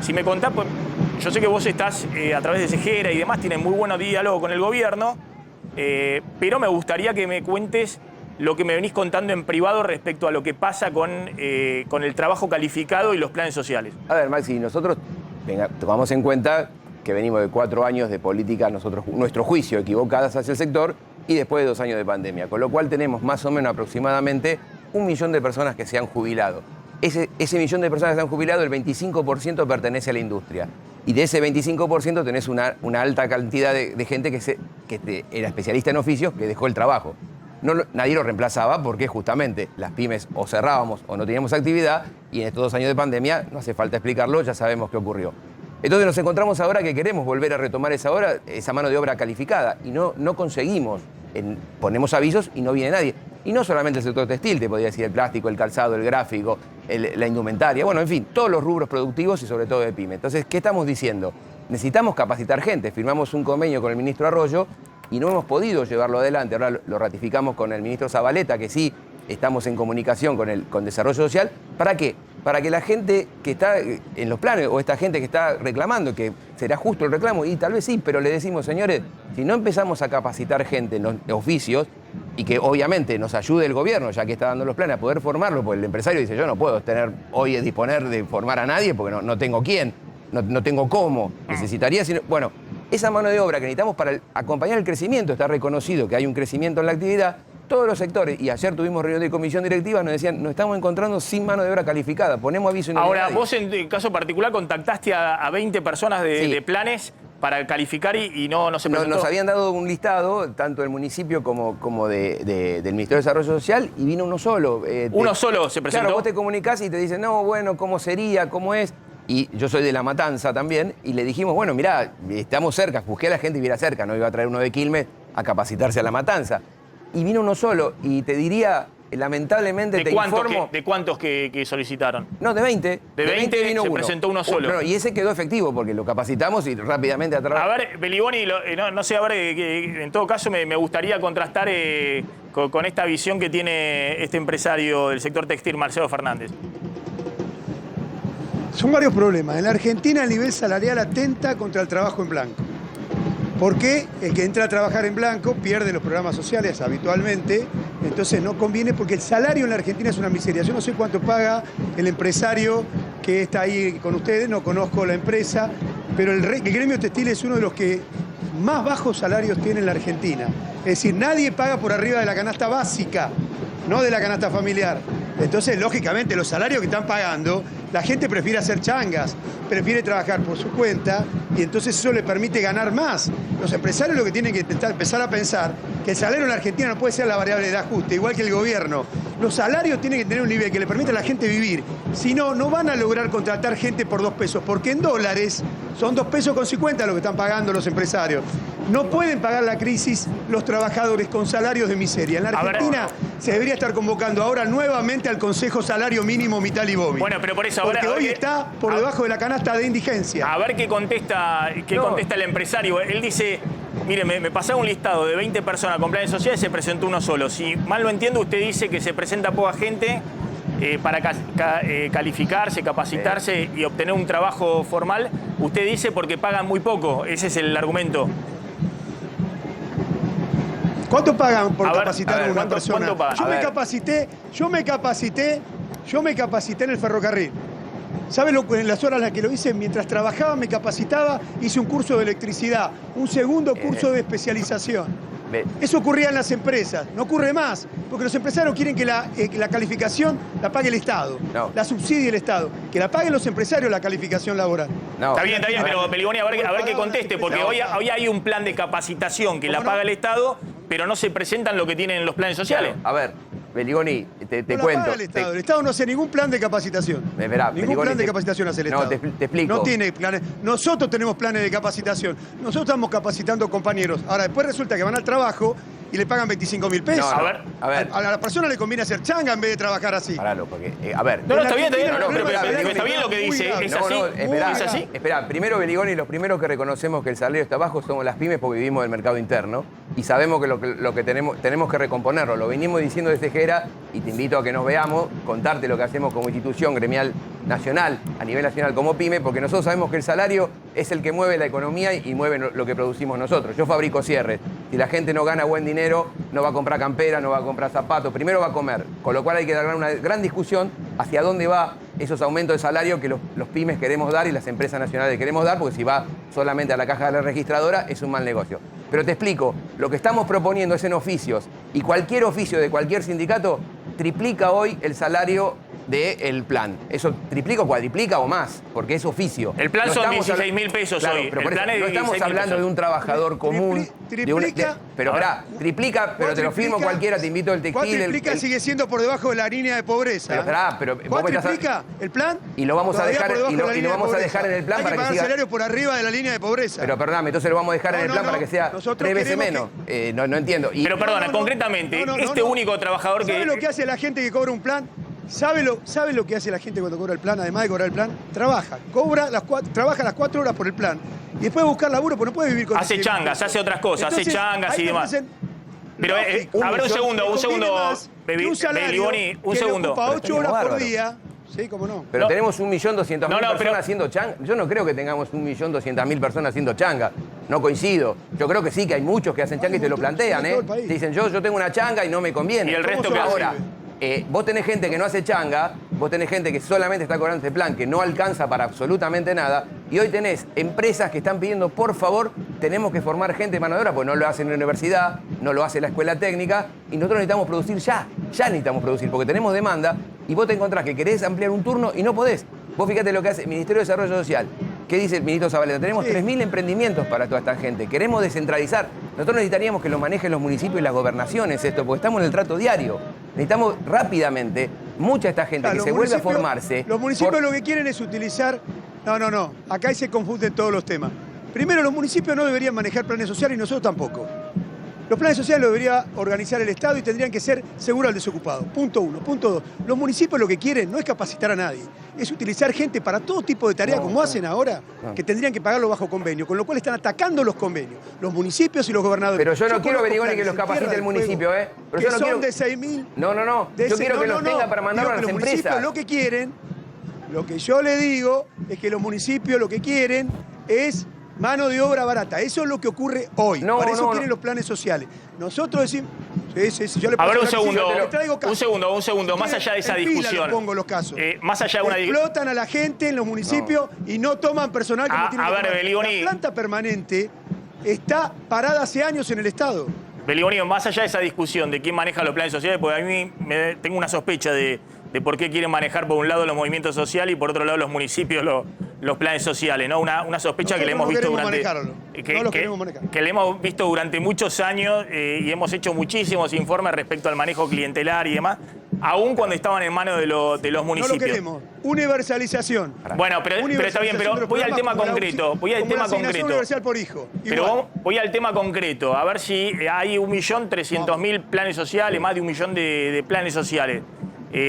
si me contás, pues, yo sé que vos estás a través de Segera y demás, tienen muy buen diálogo con el gobierno, pero me gustaría que me cuentes lo que me venís contando en privado respecto a lo que pasa con el trabajo calificado y los planes sociales. A ver, Maxi, nosotros tomamos en cuenta que venimos de 4 años de política, nuestro juicio, equivocadas hacia el sector, y después de 2 años de pandemia, con lo cual tenemos más o menos aproximadamente 1 millón de personas que se han jubilado. Ese millón de personas que se han jubilado, el 25% pertenece a la industria. Y de ese 25% tenés una alta cantidad de gente que era especialista en oficios que dejó el trabajo. Nadie lo reemplazaba porque justamente las pymes o cerrábamos o no teníamos actividad, y en estos 2 años de pandemia, no hace falta explicarlo, ya sabemos qué ocurrió. Entonces nos encontramos ahora que queremos volver a retomar esa mano de obra calificada y no conseguimos. Ponemos avisos y no viene nadie. Y no solamente el sector textil, te podría decir el plástico, el calzado, el gráfico, la indumentaria, bueno, en fin, todos los rubros productivos y sobre todo de pyme. Entonces, ¿qué estamos diciendo? Necesitamos capacitar gente. Firmamos un convenio con el ministro Arroyo y no hemos podido llevarlo adelante. Ahora lo ratificamos con el ministro Zabaleta, que sí estamos en comunicación con Desarrollo Social. ¿Para qué? Para que la gente que está en los planes o esta gente que está reclamando, que será justo el reclamo, y tal vez sí, pero le decimos, señores, si no empezamos a capacitar gente en los oficios y que obviamente nos ayude el gobierno, ya que está dando los planes, a poder formarlo, porque el empresario dice, yo no puedo disponer de formar a nadie porque no tengo quién, no tengo cómo, necesitaría... Bueno, esa mano de obra que necesitamos para acompañar el crecimiento, está reconocido que hay un crecimiento en la actividad, todos los sectores, y ayer tuvimos reunión de comisión directiva, nos decían, nos estamos encontrando sin mano de obra calificada, ponemos aviso y no Ahora, nadie. vos en caso particular contactaste a 20 personas de planes para calificar y no se presentó. Nos habían dado un listado, tanto del municipio como del Ministerio de Desarrollo Social, y vino uno solo. ¿Uno solo se presentó? Claro, vos te comunicás y te dicen, no, bueno, ¿cómo sería? ¿Cómo es? Y yo soy de La Matanza también, y le dijimos, bueno, mirá, estamos cerca, busqué a la gente y viera cerca, no iba a traer uno de Quilmes a capacitarse a La Matanza. Y vino uno solo, y te diría, lamentablemente te informo... ¿De cuántos que solicitaron? No, de 20. De 20 vino se uno. presentó uno solo. Y ese quedó efectivo, porque lo capacitamos y rápidamente atrás. A ver, Beliboni, no sé, a ver, en todo caso me gustaría contrastar con esta visión que tiene este empresario del sector textil, Marcelo Fernández. Son varios problemas. En la Argentina el nivel salarial atenta contra el trabajo en blanco. ¿Por qué? El que entra a trabajar en blanco pierde los programas sociales habitualmente, entonces no conviene porque el salario en la Argentina es una miseria. Yo no sé cuánto paga el empresario que está ahí con ustedes, no conozco la empresa, pero el gremio textil es uno de los que más bajos salarios tiene en la Argentina. Es decir, nadie paga por arriba de la canasta básica, no de la canasta familiar. Entonces, lógicamente, los salarios que están pagando, la gente prefiere hacer changas, prefiere trabajar por su cuenta y entonces eso le permite ganar más. Los empresarios lo que tienen que empezar a pensar que el salario en la Argentina no puede ser la variable de ajuste, igual que el gobierno. Los salarios tienen que tener un nivel que le permita a la gente vivir. Si no, no van a lograr contratar gente por 2 pesos, porque en dólares son 2,50 pesos lo que están pagando los empresarios. No pueden pagar la crisis los trabajadores con salarios de miseria. En la Argentina se debería estar convocando ahora nuevamente al Consejo Salario Mínimo Mital y Bovi. Bueno, pero por eso porque hoy está por debajo de la canasta de indigencia. A ver qué contesta el empresario. Él dice, mire, me pasaron un listado de 20 personas con planes sociales, se presentó uno solo. Si mal no entiendo, usted dice que se presenta poca gente para calificarse, capacitarse y obtener un trabajo formal. Usted dice porque pagan muy poco. Ese es el argumento. ¿Cuánto pagan por capacitar a una persona? ¿Cuánto pagan? Yo me capacité en el ferrocarril. ¿Sabe las horas en las que lo hice? Mientras trabajaba, me capacitaba, hice un curso de electricidad, un segundo curso de especialización. Eso ocurría en las empresas, no ocurre más, porque los empresarios quieren que la calificación la pague el Estado, la subsidie el Estado, que la paguen los empresarios la calificación laboral. Está bien, pero Beligoni, a ver que conteste, porque hoy hay un plan de capacitación que la paga el Estado, pero no se presentan lo que tienen los planes sociales. A ver, Beligoni, te No la cuento. paga el Estado. El Estado no hace ningún plan de capacitación. Esperá, Ningún Beligoni, plan de capacitación hace el No, Estado. te explico. No tiene planes. Nosotros tenemos planes de capacitación. Nosotros estamos capacitando compañeros. Ahora, después resulta que van al trabajo y le pagan 25.000 pesos. No, a ver. A la persona le conviene hacer changa en vez de trabajar así. Paralo, porque, a ver. No, está bien, Argentina pero el problema es está bien lo que dice. grave. ¿Es así? ¿Es así? Espera, primero, Beligoni, los primeros que reconocemos que el salario está bajo somos las pymes porque vivimos del mercado interno y sabemos que lo que tenemos que recomponerlo. Lo venimos diciendo desde Gera y te invito a que nos veamos, contarte lo que hacemos como institución gremial nacional, a nivel nacional como pyme, porque nosotros sabemos que el salario es el que mueve la economía y mueve lo que producimos nosotros. Yo fabrico cierres. Si la gente no gana buen dinero, no va a comprar campera, no va a comprar zapatos, primero va a comer. Con lo cual hay que dar una gran discusión hacia dónde va esos aumentos de salario que los pymes queremos dar y las empresas nacionales queremos dar, porque si va solamente a la caja de la registradora es un mal negocio. Pero te explico, lo que estamos proponiendo es en oficios, y cualquier oficio de cualquier sindicato triplica hoy el salario del plan. Eso triplica o cuadriplica o más, porque es oficio. El plan No son estamos 16.000 pesos Claro, hoy. pero El por plan eso, es no estamos 16.000 hablando pesos. de un trabajador común. Triplica. Pero esperá, triplica, pero te lo firmo cualquiera, te invito al textil. Cuatriplica sigue siendo por debajo de la línea de pobreza. Pero esperá, pero vos me estás- ¿Cuatriplica el plan? Y lo vamos a Todavía dejar- por debajo y lo- de la y lo línea de vamos a pobreza. dejar en el plan Hay para que pagar siga- salario por arriba de la línea de pobreza. Pero perdóname, entonces lo vamos a dejar en el plan para que sea Nosotros 3 veces queremos menos. No entiendo. Y- Pero perdona, concretamente, este único trabajador ¿Sabe lo que hace la gente que cobra un plan? ¿Sabe lo que hace la gente cuando cobra el plan? Además de cobrar el plan, trabaja. Trabaja las 4 horas por el plan. Y después de buscar laburo, porque no puede vivir con hace 16.000 changas, pesos. hace otras cosas, hace Entonces, changas ahí y me demás. parecen Pero, lógico. a ver, un segundo, Un salario Beligoni, un que le segundo. ocupa 8 horas por bárbaro. día. Sí, cómo no. Pero No. tenemos 1.200.000 No, personas pero- haciendo changa. Yo no creo que tengamos 1.200.000 personas haciendo changa. No coincido. Yo creo que sí, que hay muchos que hacen changa y te lo plantean, en todo el país. Te dicen, yo tengo una changa y no me conviene. ¿Y el resto ¿Cómo qué hace? Ahora, vos tenés gente que no hace changa, vos tenés gente que solamente está cobrando este plan, que no alcanza para absolutamente nada, y hoy tenés empresas que están pidiendo, por favor, tenemos que formar gente de mano de obra, porque no lo hace en la universidad, no lo hace la escuela técnica, y nosotros necesitamos producir ya necesitamos producir, porque tenemos demanda, y vos te encontrás que querés ampliar un turno y no podés. Vos fíjate lo que hace el Ministerio de Desarrollo Social. ¿Qué dice el ministro Zabaleta? Tenemos 3.000 emprendimientos para toda esta gente. Queremos descentralizar. Nosotros necesitaríamos que lo manejen los municipios y las gobernaciones esto, porque estamos en el trato diario. Necesitamos rápidamente mucha de esta gente Claro, que se los vuelve a municipios- formarse. Los municipios por- lo que quieren es utilizar... No. Acá ahí se confunden todos los temas. Primero, los municipios no deberían manejar planes sociales y nosotros tampoco. Los planes sociales los debería organizar el Estado y tendrían que ser seguros al desocupado. Punto 1. Punto 2. Los municipios lo que quieren no es capacitar a nadie, es utilizar gente para todo tipo de tareas, como hacen ahora, que tendrían que pagarlo bajo convenio, con lo cual están atacando los convenios, los municipios y los gobernadores. Pero yo no quiero, conozco Beligoni, que planes los en capacite Tierra el del municipio, Fuego, Pero que yo no son quiero... de 6.000. No. Yo quiero que los tenga para mandarlo a las los empresas. municipios lo que quieren, lo que yo le digo es que los municipios lo que quieren es mano de obra barata. Eso es lo que ocurre hoy. No, Para eso no, quieren no. los planes sociales. Nosotros decimos... Sí, yo le A ver, puedo un hablar que sí, segundo, le traigo casos. un segundo, más allá de esa En pila discusión. le pongo los casos. Más allá de una Explotan a la gente en los municipios y no toman personal como tiene a que ver, tomar. Beligoni. La planta permanente está parada hace años en el Estado. Beligoni, más allá de esa discusión de quién maneja los planes sociales, porque a mí tengo una sospecha de por qué quieren manejar por un lado los movimientos sociales y por otro lado los municipios los planes sociales, ¿no? Una sospecha que le hemos visto durante... que le hemos visto durante muchos años y hemos hecho muchísimos informes respecto al manejo clientelar y demás, aún cuando estaban en manos de los No municipios. lo queremos. Universalización. Bueno, pero está bien, pero voy al tema concreto. Voy al tema concreto. Universal por hijo. Pero Igual. voy al tema concreto, a ver si hay 1.300.000 planes sociales, más de 1 millón de planes sociales.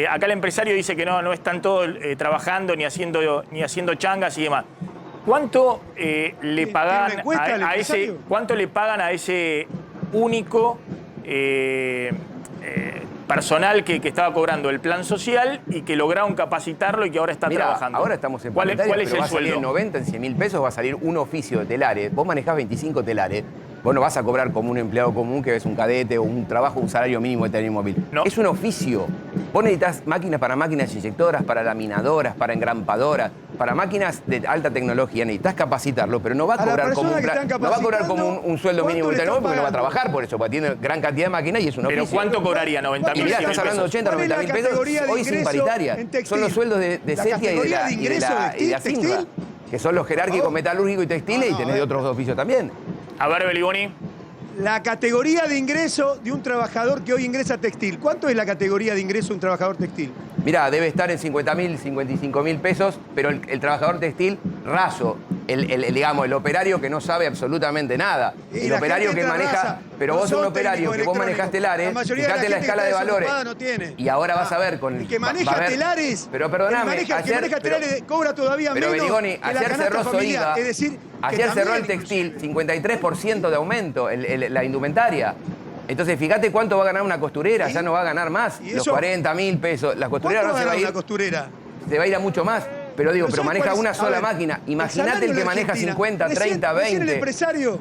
Acá el empresario dice que no están todos trabajando ni haciendo changas y demás. ¿Cuánto le pagan ¿Tiene una encuesta el a ese? empresario? ¿Cuánto le pagan a ese único personal que estaba cobrando el plan social y que lograron capacitarlo y que ahora está Mira, trabajando? ahora estamos en ¿Cuál planetaria, es pero el va a salir sueldo? en 90, en 100.000 pesos, va a salir un oficio de telares. Vos manejás 25 telares. Vos no vas a cobrar como un empleado común que es un cadete o un trabajo, un salario mínimo de Tecnomóvil. No. Es un oficio. Vos necesitas máquinas para máquinas inyectoras, para laminadoras, para engrampadoras, para máquinas de alta tecnología. Necesitas capacitarlo, pero no va a A la cobrar como persona un, que están no va a cobrar como capacitando, un sueldo mínimo de ¿cuánto le Tecnomóvil porque no va a están trabajar por eso, porque tiene gran cantidad de máquinas y es un oficio. Pero ¿cuánto cobraría? 90 Y mil mirá, estás hablando de 80, ¿Cuál es la 90 mil pesos, categoría de hoy sin ingreso paritaria. en textil? Son los sueldos de La CETIA y de categoría la, de y de ingreso la, y de la textil, CINRA, que son los jerárquicos metalúrgicos y textiles, No, y tenés de otros oficios también. A ver, Beliboni. La categoría de ingreso de un trabajador que hoy ingresa a textil. ¿Cuánto es la categoría de ingreso de un trabajador textil? Mirá, debe estar en 50.000, 55.000 pesos, pero el trabajador textil raso, digamos, el operario que no sabe absolutamente nada. Y El la operario gente que entra maneja, raza, pero no vos sos un son operario que técnicos vos manejaste el ARE, La mayoría de fíjate la gente escala que de está valores. desocupada no tiene. Y ahora vas a ver con El que va a maneja ver- telares. Pero perdoname, el que maneja ayer, telares cobra todavía pero menos Berigoni, que la ayer canasta cerró familiar. Soiva, Es decir, que ayer cerró el también textil, 53% de aumento, la indumentaria. Entonces, fíjate cuánto va a ganar una costurera, ya no va a ganar más, ¿Y los eso? 40.000 pesos. La costurera ¿Cuánto no se va a gana ir, una costurera? se va a ir a mucho más. Pero digo, pero ¿sabes maneja cuál es? una A sola ver, máquina. el Imagínate salario el que en maneja Argentina, 50, 30, recién el 20. empresario,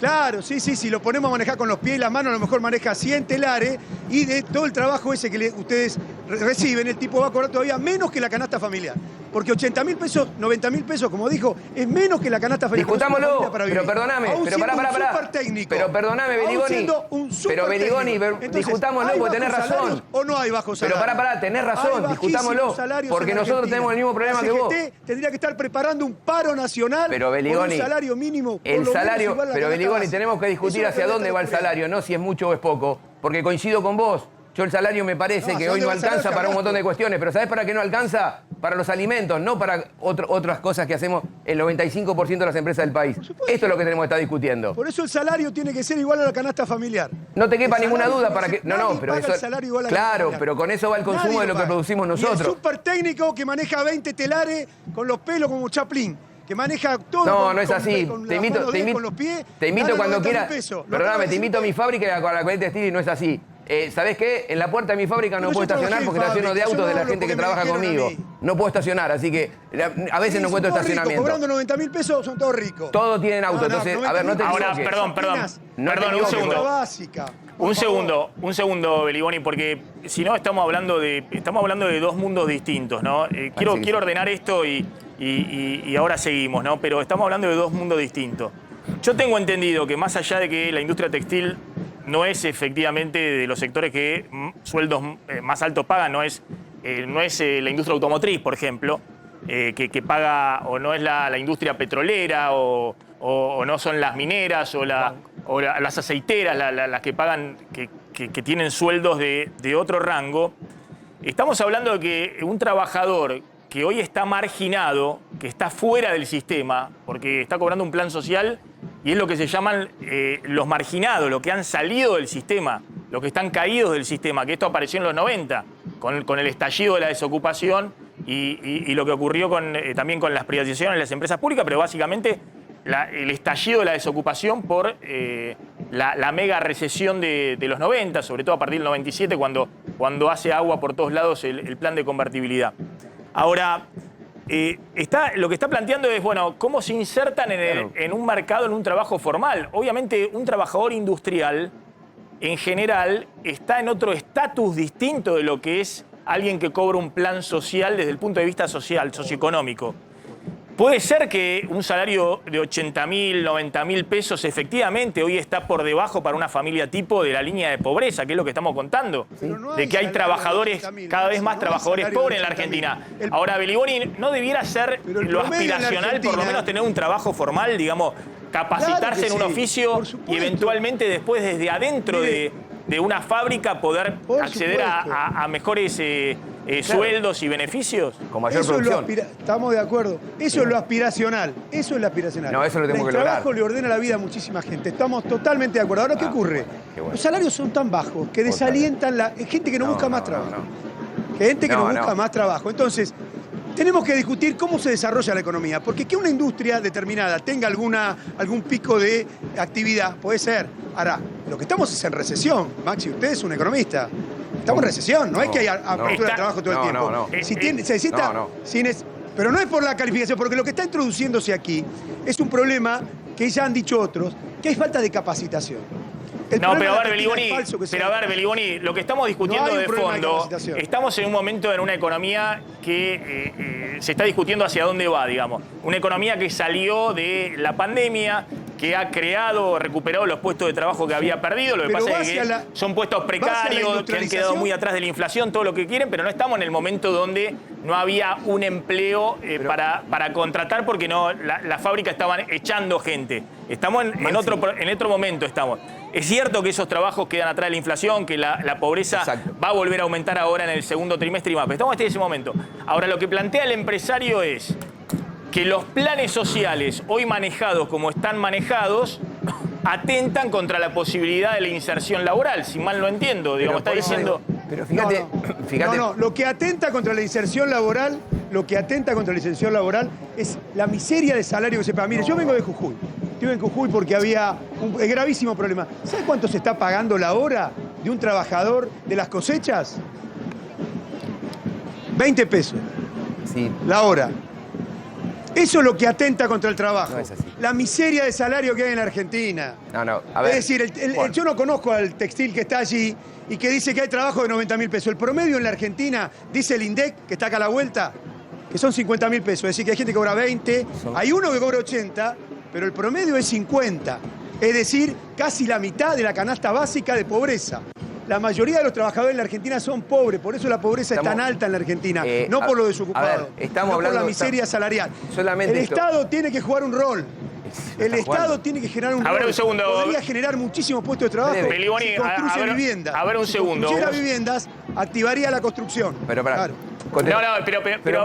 claro, sí, si lo ponemos a manejar con los pies y las manos, a lo mejor maneja 100 telares y de todo el trabajo ese que ustedes reciben, el tipo va a cobrar todavía menos que la canasta familiar. Porque 80.000 pesos, 90.000 pesos, como dijo, es menos que la canasta familiar. Discutámoslo, Para pero vivir. perdóname, Aún pero siendo pará. un supertécnico. Pero perdóname, Aún Berigoni. siendo un Pero Berigoni, supertécnico. Entonces, discutámoslo ¿hay porque tenés bajos razón. salarios ¿O no hay bajos Pero salarios? pará, tenés razón, Hay bajísimos discutámoslo. salarios Porque en nosotros Argentina. tenemos el mismo problema La que vos. CGT tendría que estar preparando un paro nacional Pero por Berigoni, un salario mínimo. por el lo menos salario, igual a la pero canasta Berigoni, básica. tenemos que discutir Eso hacia es lo que dónde va el está salario, no si es mucho o es poco. Porque coincido con vos. Yo el salario me parece No, que ¿hacia hoy dónde no va el salario? alcanza para un montón de Gasto. cuestiones. Pero ¿sabés para qué no alcanza? Para los alimentos, no para otras cosas que hacemos el 95% de las empresas del país. supuesto. Esto es lo que tenemos que estar discutiendo. Por eso el salario tiene que ser igual a la canasta familiar. No te quepa El ninguna salario duda tiene para que que... ser- nadie pero paga eso... el salario igual a la Claro, canasta familiar. pero con eso va el consumo Nadie de lo que paga. producimos Y el nosotros. super técnico que maneja 20 telares con los pelos como Chaplin, que maneja todo. No, no es así. Con Te las invito, manos te de- invito, con los pies, te invito gana cuando 90.000 quieras. pesos. Lo acaba Perdóname, de te invito a decir mi fábrica con la cual textil y no es así. ¿Sabés qué? En la puerta de mi fábrica no Pero puedo yo trabajé estacionar en porque está lleno de fábrica, yo autos de no la hablo gente que porque me trabaja dijeron a conmigo. mí. No puedo estacionar, así que a veces no encuentro son todos ricos, estacionamiento. cobrando 90.000 pesos son todos ricos. Todos tienen auto, entonces, a ver, no te Ahora, equivoques. perdón, No te un equivoques, segundo. La básica. Un segundo, Beliboni, porque si no estamos hablando de dos mundos distintos, ¿no? Quiero sí. ordenar esto y ahora seguimos, ¿no? Pero estamos hablando de dos mundos distintos. Yo tengo entendido que más allá de que la industria textil no es efectivamente de los sectores que sueldos más altos pagan, no es la industria automotriz, por ejemplo, que paga, o no es la industria petrolera, o no son las mineras, o las aceiteras las que pagan, que tienen sueldos de otro rango. Estamos hablando de que un trabajador que hoy está marginado, que está fuera del sistema, porque está cobrando un plan social, y es lo que se llaman los marginados, los que han salido del sistema, los que están caídos del sistema, que esto apareció en los 90, con el estallido de la desocupación y lo que ocurrió también con las privatizaciones de las empresas públicas, pero básicamente el estallido de la desocupación por la mega recesión de los 90, sobre todo a partir del 97, cuando hace agua por todos lados el plan de convertibilidad. Ahora, lo que está planteando es, bueno, cómo se insertan en un mercado, en un trabajo formal. Obviamente, un trabajador industrial, en general, está en otro estatus distinto de lo que es alguien que cobra un plan social desde el punto de vista social, socioeconómico. Puede ser que un salario de 80.000, 90.000 pesos efectivamente hoy está por debajo para una familia tipo de la línea de pobreza, que es lo que estamos contando. Pero no De hay que hay salario de trabajadores, 80.000, cada vez no más hay trabajadores salario de pobres en la 80.000. Argentina. El- Ahora, Beliboni, ¿no debiera ser Pero el lo promedio en la aspiracional por lo Argentina- menos tener un trabajo formal, digamos, capacitarse Claro que en un sí, oficio por y supuesto. eventualmente después desde adentro Mire, de una fábrica poder por acceder supuesto. a mejores sueldos y beneficios? Con mayor Eso es lo producción. estamos de acuerdo. Eso es lo aspiracional. Eso es lo aspiracional. No, eso lo tenemos que El lograr. trabajo le ordena la vida a muchísima gente. Estamos totalmente de acuerdo. Ahora, ¿qué ocurre? qué bueno. Los salarios son tan bajos que desalientan la gente que no, busca más trabajo. Gente que No, no busca no. más trabajo. Entonces, tenemos que discutir cómo se desarrolla la economía. Porque que una industria determinada tenga algún pico de actividad, puede ser. Ahora, lo que estamos es en recesión. Maxi, usted es un economista. Estamos en recesión, no es que haya apertura de trabajo todo el tiempo. no. Si se necesita, no. pero no es por la calificación, porque lo que está introduciéndose aquí es un problema que ya han dicho otros, que hay falta de capacitación. No, pero a ver, Beliboni, lo que estamos discutiendo de fondo, estamos en un momento en una economía que se está discutiendo hacia dónde va, digamos. Una economía que salió de la pandemia, que ha creado, recuperado los puestos de trabajo que había perdido. Lo que pasa es que son puestos precarios, que han quedado muy atrás de la inflación, todo lo que quieren, pero no estamos en el momento donde no había un empleo para contratar porque no, las fábricas estaban echando gente. Estamos en otro momento. Es cierto que esos trabajos quedan atrás de la inflación, que la pobreza va a volver a aumentar ahora en el segundo trimestre y más, pero estamos en ese momento. Ahora, lo que plantea el empresario es que los planes sociales hoy manejados como están manejados atentan contra la posibilidad de la inserción laboral, si mal no entiendo. Digamos, está diciendo... Pero fíjate... No, lo que atenta contra la inserción laboral, es la miseria de salario que se paga. Mire, yo vengo de Jujuy. Estuve en Jujuy porque había un gravísimo problema. ¿Sabe cuánto se está pagando la hora de un trabajador de las cosechas? 20 pesos. Sí. La hora. Eso es lo que atenta contra el trabajo. No es así. La miseria de salario que hay en Argentina. No, a ver. Es decir, yo no conozco al textil que está allí y que dice que hay trabajo de 90.000 pesos. El promedio en la Argentina, dice el INDEC, que está acá a la vuelta, que son 50.000 pesos. Es decir, que hay gente que cobra 20, hay uno que cobra 80, pero el promedio es 50. Es decir, casi la mitad de la canasta básica de pobreza. La mayoría de los trabajadores en la Argentina son pobres, por eso la pobreza es tan alta en la Argentina, no por los desocupados, estamos no hablando, por la miseria salarial. Solamente el Estado tiene que jugar un rol. El Estado tiene que generar un rol. A ver, un segundo. Podría generar muchísimos puestos de trabajo Beliboni, si construye viviendas. A ver, un segundo. Si construyera viviendas, activaría la construcción. Pero para... Claro. Pero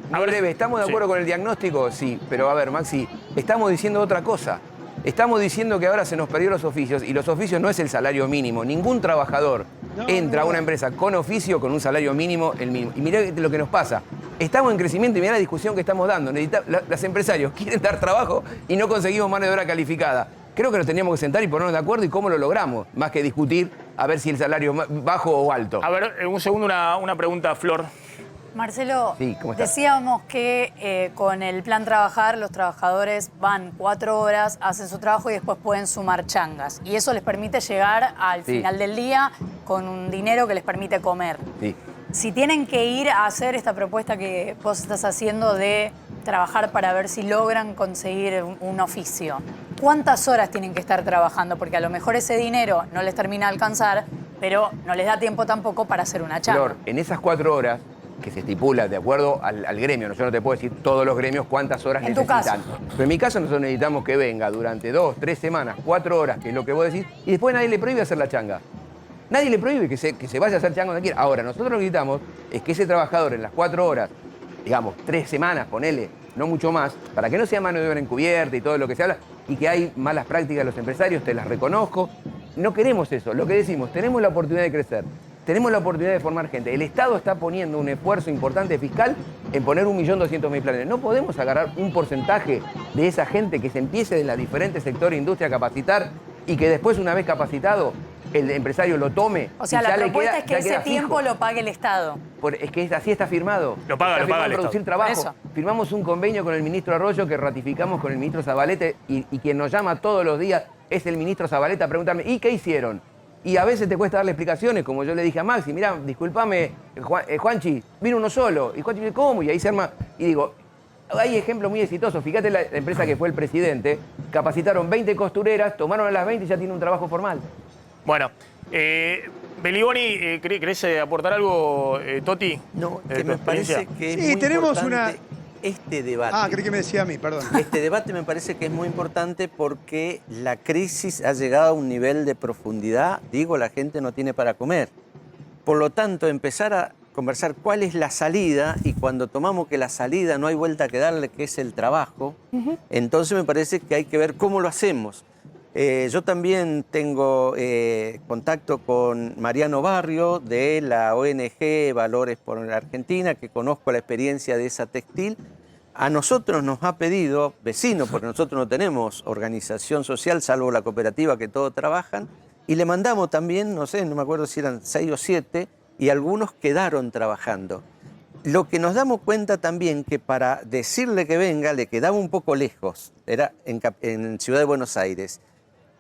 muy breve. ¿Estamos de acuerdo con el diagnóstico? Sí, pero a ver, Maxi, estamos diciendo otra cosa. Estamos diciendo que ahora se nos perdió los oficios y los oficios no es el salario mínimo. Ningún trabajador entra a una empresa con oficio con un salario mínimo, el mínimo. Y mirá lo que nos pasa. Estamos en crecimiento y mirá la discusión que estamos dando. Los empresarios quieren dar trabajo y no conseguimos mano de obra calificada. Creo que nos teníamos que sentar y ponernos de acuerdo y cómo lo logramos, más que discutir a ver si el salario es bajo o alto. A ver, un segundo, una pregunta, Flor. Marcelo, sí, ¿cómo estás? Decíamos que con el plan Trabajar los trabajadores van 4 horas, hacen su trabajo y después pueden sumar changas. Y eso les permite llegar al final del día con un dinero que les permite comer. Sí. Si tienen que ir a hacer esta propuesta que vos estás haciendo de trabajar para ver si logran conseguir un oficio, ¿cuántas horas tienen que estar trabajando? Porque a lo mejor ese dinero no les termina de alcanzar, pero no les da tiempo tampoco para hacer una changa. Flor, en esas 4 horas que se estipula de acuerdo al gremio, ¿no? Yo no te puedo decir todos los gremios cuántas horas necesitan. Pero en mi caso nosotros necesitamos que venga durante 2, 3 semanas, 4 horas, que es lo que vos decís, y después nadie le prohíbe hacer la changa. Nadie le prohíbe que se vaya a hacer changa donde quiera. Ahora, nosotros lo que necesitamos es que ese trabajador en las 4 horas, digamos, 3 semanas, ponele, no mucho más, para que no sea mano de obra encubierta y todo lo que se habla, y que hay malas prácticas de los empresarios, te las reconozco. No queremos eso. Lo que decimos, tenemos la oportunidad de crecer. Tenemos la oportunidad de formar gente. El Estado está poniendo un esfuerzo importante fiscal en poner 1.200.000 planes. No podemos agarrar un porcentaje de esa gente que se empiece de los diferentes sectores de industria a capacitar y que después, una vez capacitado, el empresario lo tome. O sea, la propuesta es que ese tiempo lo pague el Estado. Es que así está firmado. Lo paga el producir Estado. Trabajo. Firmamos un convenio con el ministro Arroyo que ratificamos con el ministro Zabaleta y quien nos llama todos los días es el ministro Zabaleta a preguntarme, ¿y qué hicieron? Y a veces te cuesta darle explicaciones, como yo le dije a Maxi, mirá, discúlpame, Juanchi, vino uno solo. Y Juanchi dice, ¿cómo? Y ahí se arma. Y digo, hay ejemplos muy exitosos. Fíjate la empresa que fue el presidente, capacitaron 20 costureras, tomaron a las 20 y ya tiene un trabajo formal. Bueno, Beliboni, ¿querés aportar algo, Toti? No, que me parece que es Sí, muy tenemos importante este debate. Ah, creí que me decía a mí, perdón. Este debate me parece que es muy importante porque la crisis ha llegado a un nivel de profundidad. Digo, la gente no tiene para comer. Por lo tanto, empezar a conversar cuál es la salida, y cuando tomamos que la salida no hay vuelta que darle, que es el trabajo, entonces me parece que hay que ver cómo lo hacemos. Yo también tengo contacto con Mariano Barrio de la ONG Valores por la Argentina, que conozco la experiencia de esa textil. A nosotros nos ha pedido, vecinos, porque nosotros no tenemos organización social, salvo la cooperativa que todos trabajan, y le mandamos también, no sé, no me acuerdo si eran 6 o 7, y algunos quedaron trabajando. Lo que nos damos cuenta también que para decirle que venga le quedaba un poco lejos, era en Ciudad de Buenos Aires.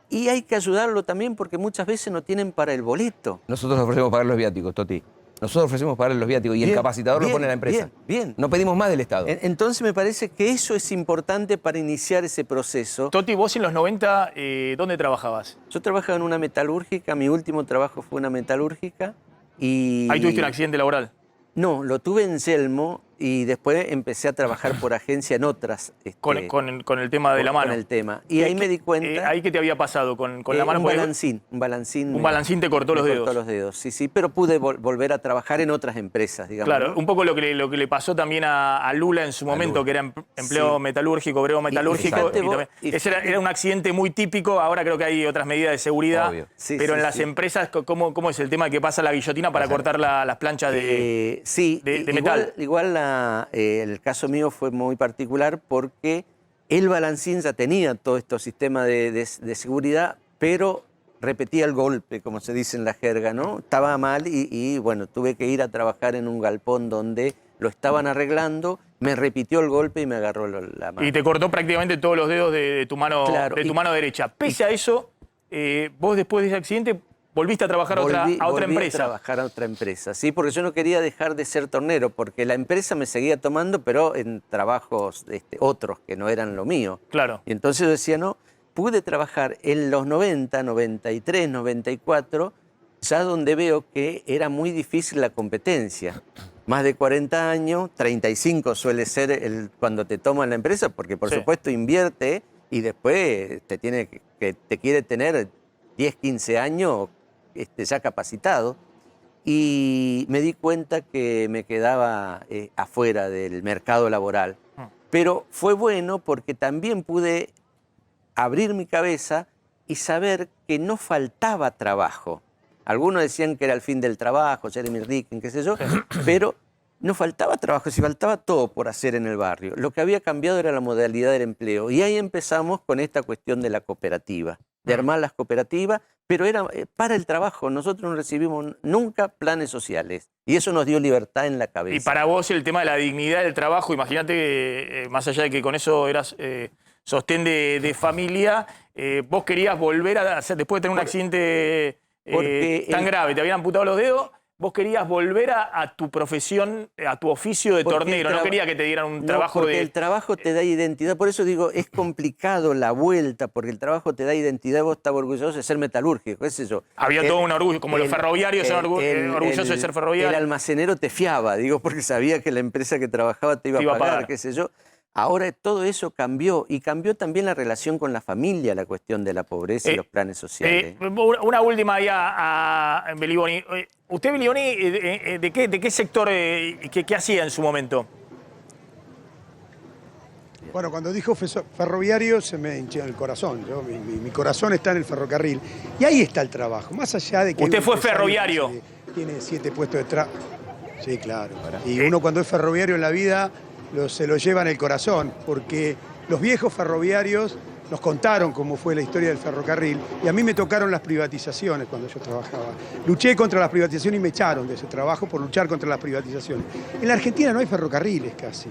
Y hay que ayudarlo también porque muchas veces no tienen para el boleto. Nosotros ofrecemos pagar los viáticos, Toti. Nosotros ofrecemos pagar los viáticos y el Bien, capacitador lo bien, pone la empresa. Bien. No pedimos más del Estado. Entonces me parece que eso es importante para iniciar ese proceso. Toti, vos en los 90, ¿dónde trabajabas? Yo trabajaba en una metalúrgica, mi último trabajo fue una metalúrgica y... Ahí tuviste un accidente laboral. No, lo tuve en Yelmo y después empecé a trabajar por agencia en otras. Con el tema de la mano. Con el tema. Y ahí me di cuenta... ¿Ahí qué te había pasado con la mano? Un balancín. Un balancín te cortó los dedos. Cortó los dedos, sí, pero pude volver a trabajar en otras empresas, digamos. Claro, ¿no? un poco lo que le pasó también a Lula en su momento, que era empleado metalúrgico, obrero metalúrgico. Ese era un accidente muy típico, ahora creo que hay otras medidas de seguridad. Obvio. Pero en las empresas, ¿cómo es el tema de que pasa la guillotina para cortar las planchas de metal? Igual el caso mío fue muy particular porque el balancín ya tenía todo estos sistemas de seguridad, pero repetía el golpe, como se dice en la jerga, ¿no? Estaba mal y bueno, tuve que ir a trabajar en un galpón donde lo estaban arreglando, me repitió el golpe y me agarró la mano. Y te cortó prácticamente todos los dedos de tu mano, Claro, de tu mano derecha. Pese a eso, vos después de ese accidente volviste a trabajar a otra empresa. Volví a trabajar a otra empresa, sí, porque yo no quería dejar de ser tornero, porque la empresa me seguía tomando, pero en trabajos otros que no eran lo mío. Claro. Y entonces yo decía, no, pude trabajar en los 90, 93, 94, ya donde veo que era muy difícil la competencia. Más de 40 años, 35 suele ser cuando te toman la empresa, porque por supuesto invierte y después te quiere tener 10, 15 años ya capacitado. Y me di cuenta que me quedaba afuera del mercado laboral. Pero fue bueno porque también pude abrir mi cabeza y saber que no faltaba trabajo. Algunos decían que era el fin del trabajo, Jeremy Rickin, qué sé yo, pero no faltaba trabajo, si faltaba todo por hacer en el barrio. Lo que había cambiado era la modalidad del empleo. Y ahí empezamos con esta cuestión de la cooperativa, de armar las cooperativas, pero era para el trabajo. Nosotros no recibimos nunca planes sociales y eso nos dio libertad en la cabeza. Y para vos el tema de la dignidad del trabajo, imagínate que más allá de que con eso eras sostén de familia, vos querías volver a hacer, después de tener un accidente tan grave, te habían amputado los dedos, vos querías volver a tu profesión, a tu oficio de tornero, no querías que te dieran un trabajo porque el trabajo te da identidad, por eso digo, es complicado la vuelta, porque el trabajo te da identidad, vos estabas orgulloso de ser metalúrgico, qué sé yo. Había todo un orgullo, como los ferroviarios son orgullosos de ser ferroviarios. El almacenero te fiaba, digo, porque sabía que la empresa que trabajaba te iba a pagar, qué sé yo. Ahora todo eso cambió y cambió también la relación con la familia, la cuestión de la pobreza y los planes sociales. Una última ahí a Beliboni. ¿Usted, Beliboni, de qué sector, qué hacía en su momento? Bueno, cuando dijo ferroviario se me hinchó el corazón. Mi corazón está en el ferrocarril. Y ahí está el trabajo, más allá de que... ¿Usted fue ferroviario? Tiene 7 puestos de trabajo. Sí, claro. Y uno cuando es ferroviario en la vida... se lo lleva en el corazón, porque los viejos ferroviarios nos contaron cómo fue la historia del ferrocarril y a mí me tocaron las privatizaciones cuando yo trabajaba. Luché contra las privatizaciones y me echaron de ese trabajo por luchar contra las privatizaciones. En la Argentina no hay ferrocarriles casi.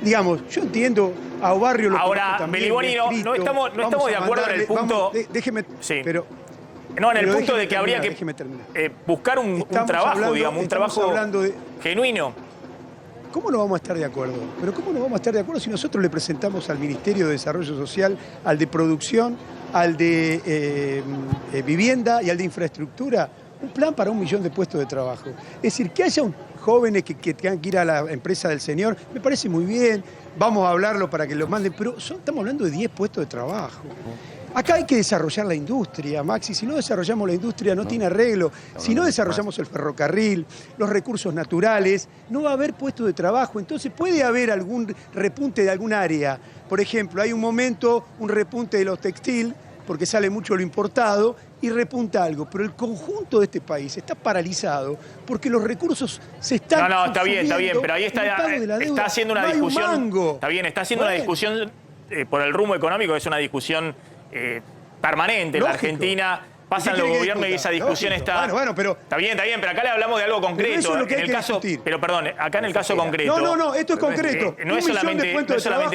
Digamos, yo entiendo a Obarrio lo ahora, también. Beliboni, no estamos de acuerdo en el punto... Déjeme, sí. pero... No, en el punto de que habría que buscar un trabajo, digamos, un trabajo genuino. ¿Cómo no vamos a estar de acuerdo? Pero ¿cómo no vamos a estar de acuerdo si nosotros le presentamos al Ministerio de Desarrollo Social, al de Producción, al de Vivienda y al de Infraestructura un plan para 1 millón de puestos de trabajo? Es decir, que haya jóvenes que tengan que ir a la empresa del señor, me parece muy bien, vamos a hablarlo para que los manden, pero estamos hablando de 10 puestos de trabajo. Acá hay que desarrollar la industria, Maxi. Si no desarrollamos la industria, no tiene arreglo. Si no desarrollamos el ferrocarril, los recursos naturales, no va a haber puestos de trabajo. Entonces puede haber algún repunte de algún área. Por ejemplo, hay un momento, un repunte de los textiles, porque sale mucho lo importado, y repunta algo. Pero el conjunto de este país está paralizado porque los recursos se están... No, está bien, pero ahí está haciendo una discusión... Está bien, está haciendo una discusión por el rumbo económico, es una discusión... permanente en la Argentina, pasan los gobiernos y esa discusión está... Bueno, pero... Está bien, pero acá le hablamos de algo concreto. eso es lo que en hay el que caso, discutir. pero perdón, acá en el caso concreto... No, esto es concreto. No es solamente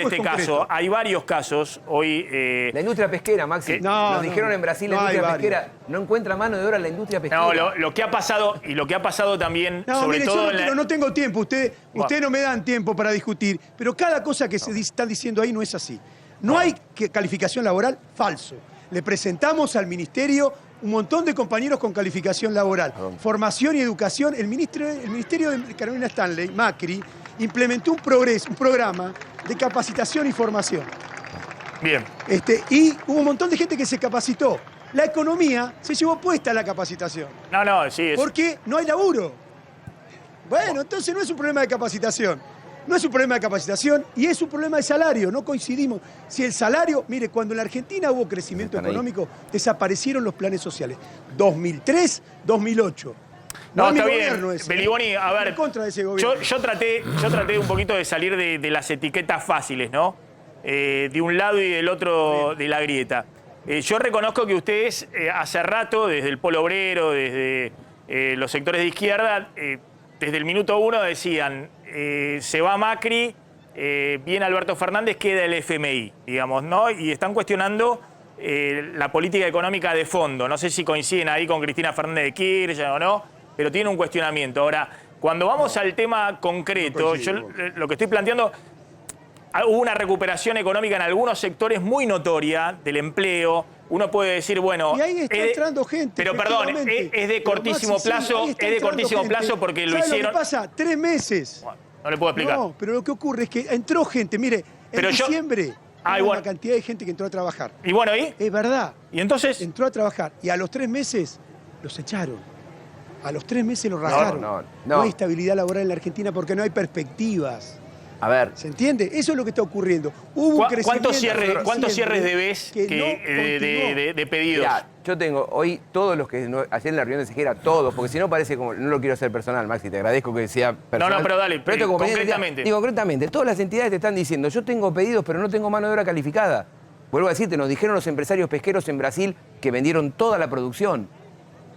este caso, hay varios casos hoy... La industria pesquera, Maxi. Nos dijeron en Brasil, la industria pesquera no encuentra mano de obra en la industria pesquera. No, lo que ha pasado, y lo que ha pasado también, sobre mire, todo... yo no tengo tiempo, ustedes no me dan tiempo para discutir, pero cada cosa que se están diciendo ahí no es así. No hay calificación laboral, falso. Le presentamos al Ministerio un montón de compañeros con calificación laboral. Formación y educación. El Ministerio de Carolina Stanley, Macri, implementó un programa de capacitación y formación. Bien. Y hubo un montón de gente que se capacitó. La economía se llevó puesta a la capacitación. Sí. Porque no hay laburo. Bueno, entonces no es un problema de capacitación. No es un problema de capacitación y es un problema de salario, no coincidimos. Si el salario, mire, cuando en la Argentina hubo crecimiento económico, desaparecieron los planes sociales. 2003, 2008. No, es está mi bien. gobierno ese. Beliboni, a ver, en contra de ese gobierno. yo traté un poquito de salir de las etiquetas fáciles, ¿no? De un lado y del otro de la grieta. Yo reconozco que ustedes hace rato, desde el Polo Obrero, desde los sectores de izquierda, desde el minuto 1 decían, se va Macri, viene Alberto Fernández, queda el FMI, digamos, ¿no? Y están cuestionando la política económica de fondo. No sé si coinciden ahí con Cristina Fernández de Kirchner o no, pero tienen un cuestionamiento. Ahora, cuando vamos al tema concreto, yo lo que estoy planteando... Hubo una recuperación económica en algunos sectores muy notoria del empleo. Uno puede decir, bueno... Y ahí está entrando gente. Pero perdón, es de cortísimo plazo, es de cortísimo plazo porque lo hicieron... Lo que pasa? 3 meses. Bueno, no le puedo explicar. No, pero lo que ocurre es que entró gente, mire, en diciembre hubo una cantidad de gente que entró a trabajar. ¿Y bueno, ahí? Es verdad. ¿Y entonces? Entró a trabajar y a los 3 meses los echaron. A los 3 meses los rajaron. No hay estabilidad laboral en la Argentina porque no hay perspectivas. A ver. ¿Se entiende? Eso es lo que está ocurriendo. Hubo un crecimiento. ¿Cuántos cierres debes de pedidos? Mirá, yo tengo hoy todos los que ayer en la reunión de Sejera, todos, porque si no parece como, no lo quiero hacer personal, Maxi, te agradezco que sea personal. No, pero dale, concretamente. Digo, concretamente, todas las entidades te están diciendo, yo tengo pedidos, pero no tengo mano de obra calificada. Vuelvo a decirte, nos dijeron los empresarios pesqueros en Brasil que vendieron toda la producción.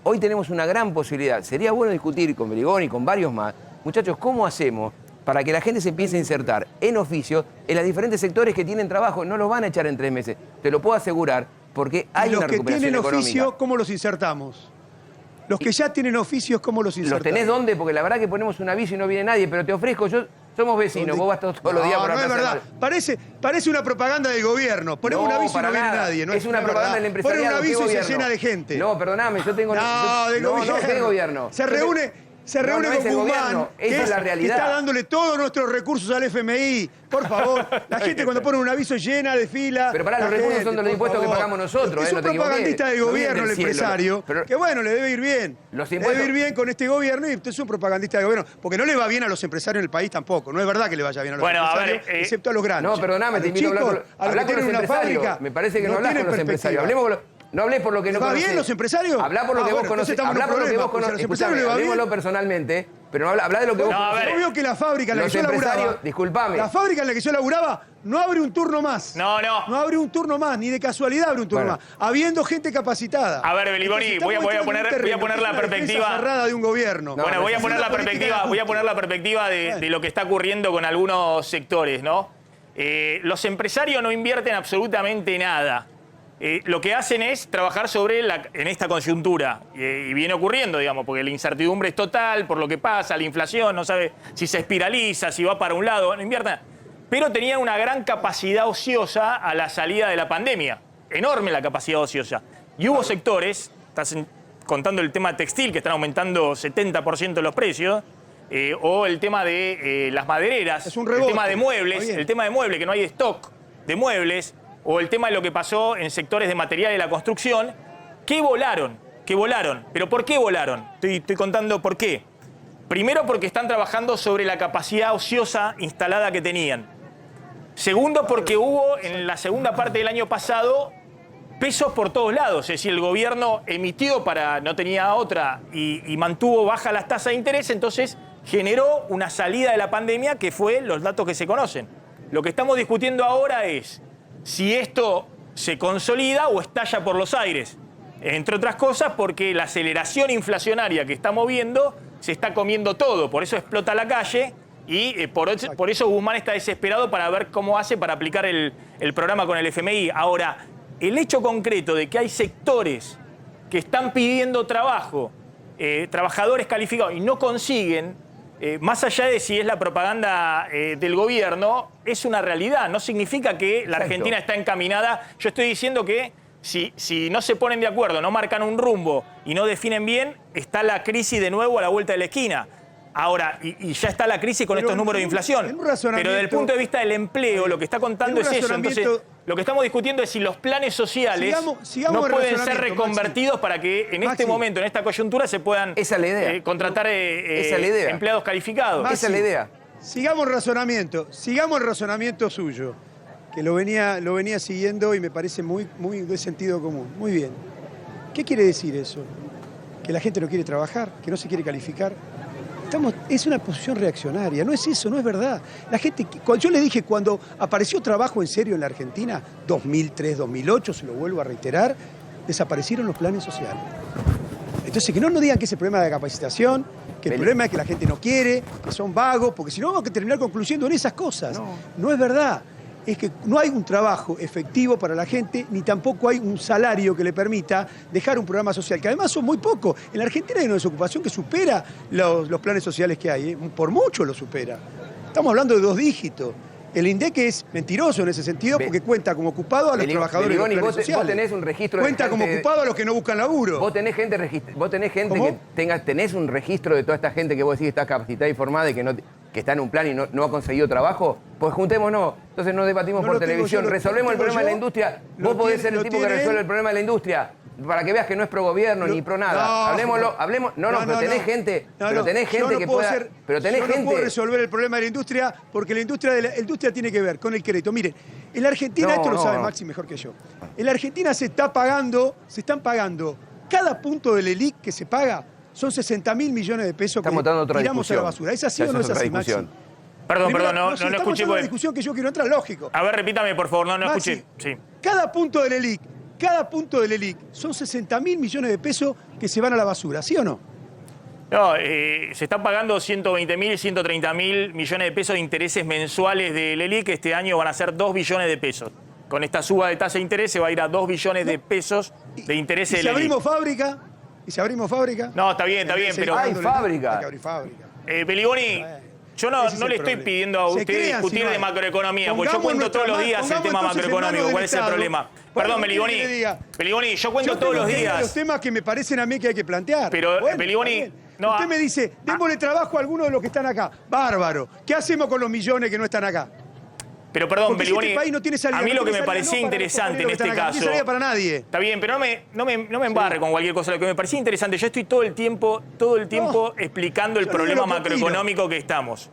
Hoy tenemos una gran posibilidad. Sería bueno discutir con Beliboni y con varios más. Muchachos, ¿cómo hacemos para que la gente se empiece a insertar en oficios en los diferentes sectores que tienen trabajo? No los van a echar en 3 meses, te lo puedo asegurar, porque hay una recuperación económica. Los que tienen oficio, ¿cómo los insertamos? Los que ya tienen oficios, ¿cómo los insertamos? ¿Los tenés dónde? Porque la verdad que ponemos un aviso y no viene nadie, pero te ofrezco, somos vecinos, vos vas todos los días por la plaza. No, es verdad. Parece una propaganda del gobierno. Ponemos un aviso y no viene nadie. Es una propaganda del empresariado. Ponen un aviso y se llena de gente. No, perdóname, yo tengo... No, ¿qué gobierno? Se reúne con Guzmán, esa es la realidad. Que está dándole todos nuestros recursos al FMI. Por favor, la gente cuando pone un aviso llena de fila. Pero pará, los recursos son de los impuestos que pagamos nosotros. Es un propagandista del gobierno, el empresario. Que bueno, le debe ir bien. Le debe ir bien con este gobierno y usted es un propagandista del gobierno. Porque no le va bien a los empresarios en el país tampoco. No es verdad que le vaya bien a los empresarios, excepto a los grandes. No, perdóname, te invito a hablar con los empresarios. Me parece que no hablas con los empresarios. Hablemos con los... No hablé por lo que no conocés. ¿Va bien los empresarios? Hablá por lo que vos conocés. Hablá por lo que vos conocés. Escuchame, hablémoslo personalmente, pero habla de lo que vos conocés. Yo veo que la fábrica en la que yo laburaba... Disculpame. La fábrica en la que yo laburaba no abre un turno más. No. No abre un turno más, ni de casualidad abre un turno más. Habiendo gente capacitada. A ver, Beliboni, voy a poner la perspectiva cerrada de un gobierno. Bueno, voy a poner la perspectiva de lo que está ocurriendo con algunos sectores, ¿no? Los empresarios no invierten absolutamente nada. Lo que hacen es trabajar en esta coyuntura. Y viene ocurriendo, digamos, porque la incertidumbre es total por lo que pasa, la inflación, no sabe si se espiraliza, si va para un lado, no invierten. Pero tenían una gran capacidad ociosa a la salida de la pandemia. Enorme la capacidad ociosa. Y hubo sectores, estás contando el tema textil, que están aumentando 70% los precios, o el tema de las madereras, es un rebote. El tema de muebles, que no hay stock de muebles, o el tema de lo que pasó en sectores de material de la construcción, que volaron. ¿Pero por qué volaron? Estoy contando por qué. Primero, porque están trabajando sobre la capacidad ociosa instalada que tenían. Segundo, porque hubo en la segunda parte del año pasado pesos por todos lados. Es decir, el gobierno emitió no tenía otra y mantuvo bajas las tasas de interés, entonces generó una salida de la pandemia que fue los datos que se conocen. Lo que estamos discutiendo ahora es si esto se consolida o estalla por los aires. Entre otras cosas porque la aceleración inflacionaria que estamos viendo se está comiendo todo, por eso explota la calle y por eso Guzmán está desesperado para ver cómo hace para aplicar el programa con el FMI. Ahora, el hecho concreto de que hay sectores que están pidiendo trabajo, trabajadores calificados y no consiguen, más allá de si es la propaganda del gobierno, es una realidad. No significa que la Argentina está encaminada. Yo estoy diciendo que si no se ponen de acuerdo, no marcan un rumbo y no definen bien, está la crisis de nuevo a la vuelta de la esquina. Ahora, y ya está la crisis con estos números de inflación. Pero desde el punto de vista del empleo, lo que está contando es eso. Entonces, lo que estamos discutiendo es si los planes sociales no pueden ser reconvertidos para que en este momento, en esta coyuntura, se puedan contratar empleados calificados. Esa es la idea. Sigamos el razonamiento suyo, que lo venía siguiendo y me parece muy de sentido común. Muy bien. ¿Qué quiere decir eso? ¿Que la gente no quiere trabajar? ¿Que no se quiere calificar? Es una posición reaccionaria, no es eso, no es verdad. La gente, yo le dije, cuando apareció trabajo en serio en la Argentina, 2003, 2008, se lo vuelvo a reiterar, desaparecieron los planes sociales. Entonces, que no digan que es el problema de la capacitación, que el problema es que la gente no quiere, que son vagos, porque si no vamos a terminar concluyendo en esas cosas. No es verdad. Es que no hay un trabajo efectivo para la gente, ni tampoco hay un salario que le permita dejar un programa social, que además son muy pocos. En la Argentina hay una desocupación que supera los planes sociales que hay, por mucho lo supera. Estamos hablando de 2 dígitos. El INDEC es mentiroso en ese sentido porque cuenta como ocupado a los trabajadores de los planes sociales. Vos tenés un registro cuenta como ocupado a los que no buscan laburo. Vos tenés gente que tenés un registro de toda esta gente que vos decís que está capacitada y formada y que está en un plan y no ha conseguido trabajo. Pues juntémonos. Entonces no debatimos por televisión. Resolvemos el problema de la industria. Vos podés ser el tipo que resuelve el problema de la industria. Para que veas que no es pro gobierno ni pro nada. Hablemos. Pero tenés gente. Pero tenés gente que pueda. Pero tenés gente. No puedo resolver el problema de la industria porque la industria tiene que ver con el crédito. Miren, en la Argentina, esto lo sabe Maxi mejor que yo. En la Argentina se están pagando cada punto del ELIC que se paga son 60.000 millones de pesos que tiramos a la basura. ¿Es así o no es así, Maxi? Perdón, no escuché. Es una discusión que yo quiero entrar, lógico. A ver, repítame, por favor, no escuché. Sí. Cada punto del ELIC son 60.000 millones de pesos que se van a la basura, ¿sí o no? No, se están pagando 120.000, 130.000 millones de pesos de intereses mensuales del ELIC. Este año van a ser 2 billones de pesos. Con esta suba de tasa de interés se va a ir a 2 billones de pesos de intereses del ELIC. ¿Y si abrimos fábrica? No, está bien, pero... Hay fábrica. Hay que abrir fábrica. Beligoni, yo no le estoy pidiendo a usted discutir de macroeconomía, porque yo cuento todos los días el tema macroeconómico. ¿Cuál es el problema? Perdón, Beligoni, yo cuento todos los días. Los temas que me parecen a mí que hay que plantear. Pero, Beligoni... Usted me dice, démosle trabajo a algunos de los que están acá. Bárbaro. ¿Qué hacemos con los millones que no están acá? Pero perdón, Beligoni, a mí lo que me parecía interesante en este caso... No tiene salida para nadie. Está bien, pero no me embarre con cualquier cosa. Lo que me parecía interesante, yo estoy todo el tiempo explicando el problema macroeconómico que estamos.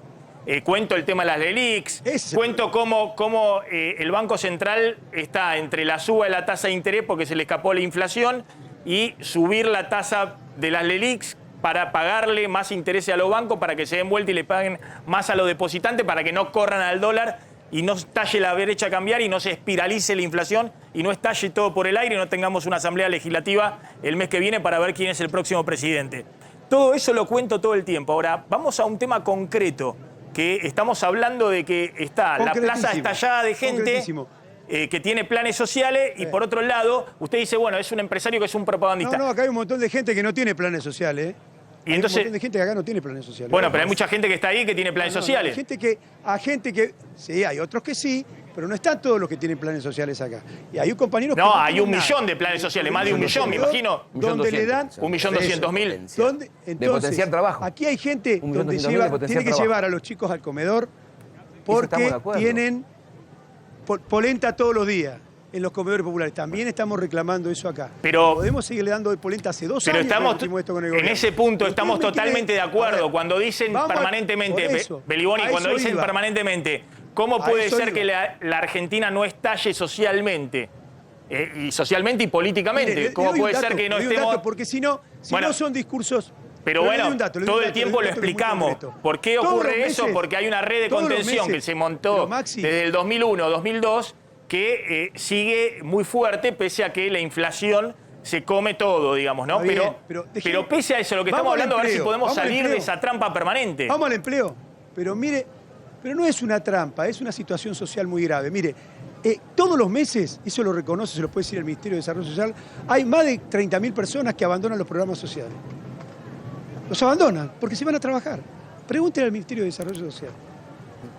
Cuento el tema de las LELIQs, cuento cómo el Banco Central está entre la suba de la tasa de interés porque se le escapó la inflación y subir la tasa de las LELIQs para pagarle más intereses a los bancos, para que se den vuelta y le paguen más a los depositantes, para que no corran al dólar y no estalle la brecha cambiaria y no se espiralice la inflación y no estalle todo por el aire y no tengamos una asamblea legislativa el mes que viene para ver quién es el próximo presidente. Todo eso lo cuento todo el tiempo. Ahora, vamos a un tema concreto, que estamos hablando de que está la plaza estallada de gente que tiene planes sociales y por otro lado, usted dice, bueno, es un empresario que es un propagandista. No, acá hay un montón de gente que no tiene planes sociales, Y entonces, hay un montón de gente que acá no tiene planes sociales. Bueno, pero hay mucha gente que está ahí que tiene planes sociales. Hay gente que, sí, hay otros que sí, pero no están todos los que tienen planes sociales acá. Y hay compañeros que no hay 1 millón de planes sociales, más de 1 millón, me imagino. Donde le dan 1.200.000. De potenciar trabajo. Aquí hay gente donde tiene que llevar a los chicos al comedor porque tienen polenta todos los días en los comedores populares. También estamos reclamando eso acá. Pero podemos seguirle dando polenta hace 2 años. Pero estamos en ese punto estamos totalmente de acuerdo. Cuando dicen permanentemente, Beligoni, cuando dicen permanentemente, ¿cómo puede ser que la Argentina no estalle socialmente? Y socialmente y políticamente. Mire, ¿Cómo puede ser que no estemos...? Porque si no son discursos... Pero bueno, todo el tiempo lo explicamos. ¿Por qué ocurre eso? Porque hay una red de contención que se montó desde el 2001, 2002, que sigue muy fuerte, pese a que la inflación se come todo, digamos, ¿no? Está bien, Pero pese a eso, lo que vamos estamos al hablando, a ver si empleo, podemos vamos al salir de empleo. esa trampa permanente. Vamos al empleo. Pero mire, pero no es una trampa, es una situación social muy grave. Mire, todos los meses, eso lo reconoce, se lo puede decir el Ministerio de Desarrollo Social, hay más de 30.000 personas que abandonan los programas sociales. Los abandonan porque se van a trabajar. Pregúntenle al Ministerio de Desarrollo Social.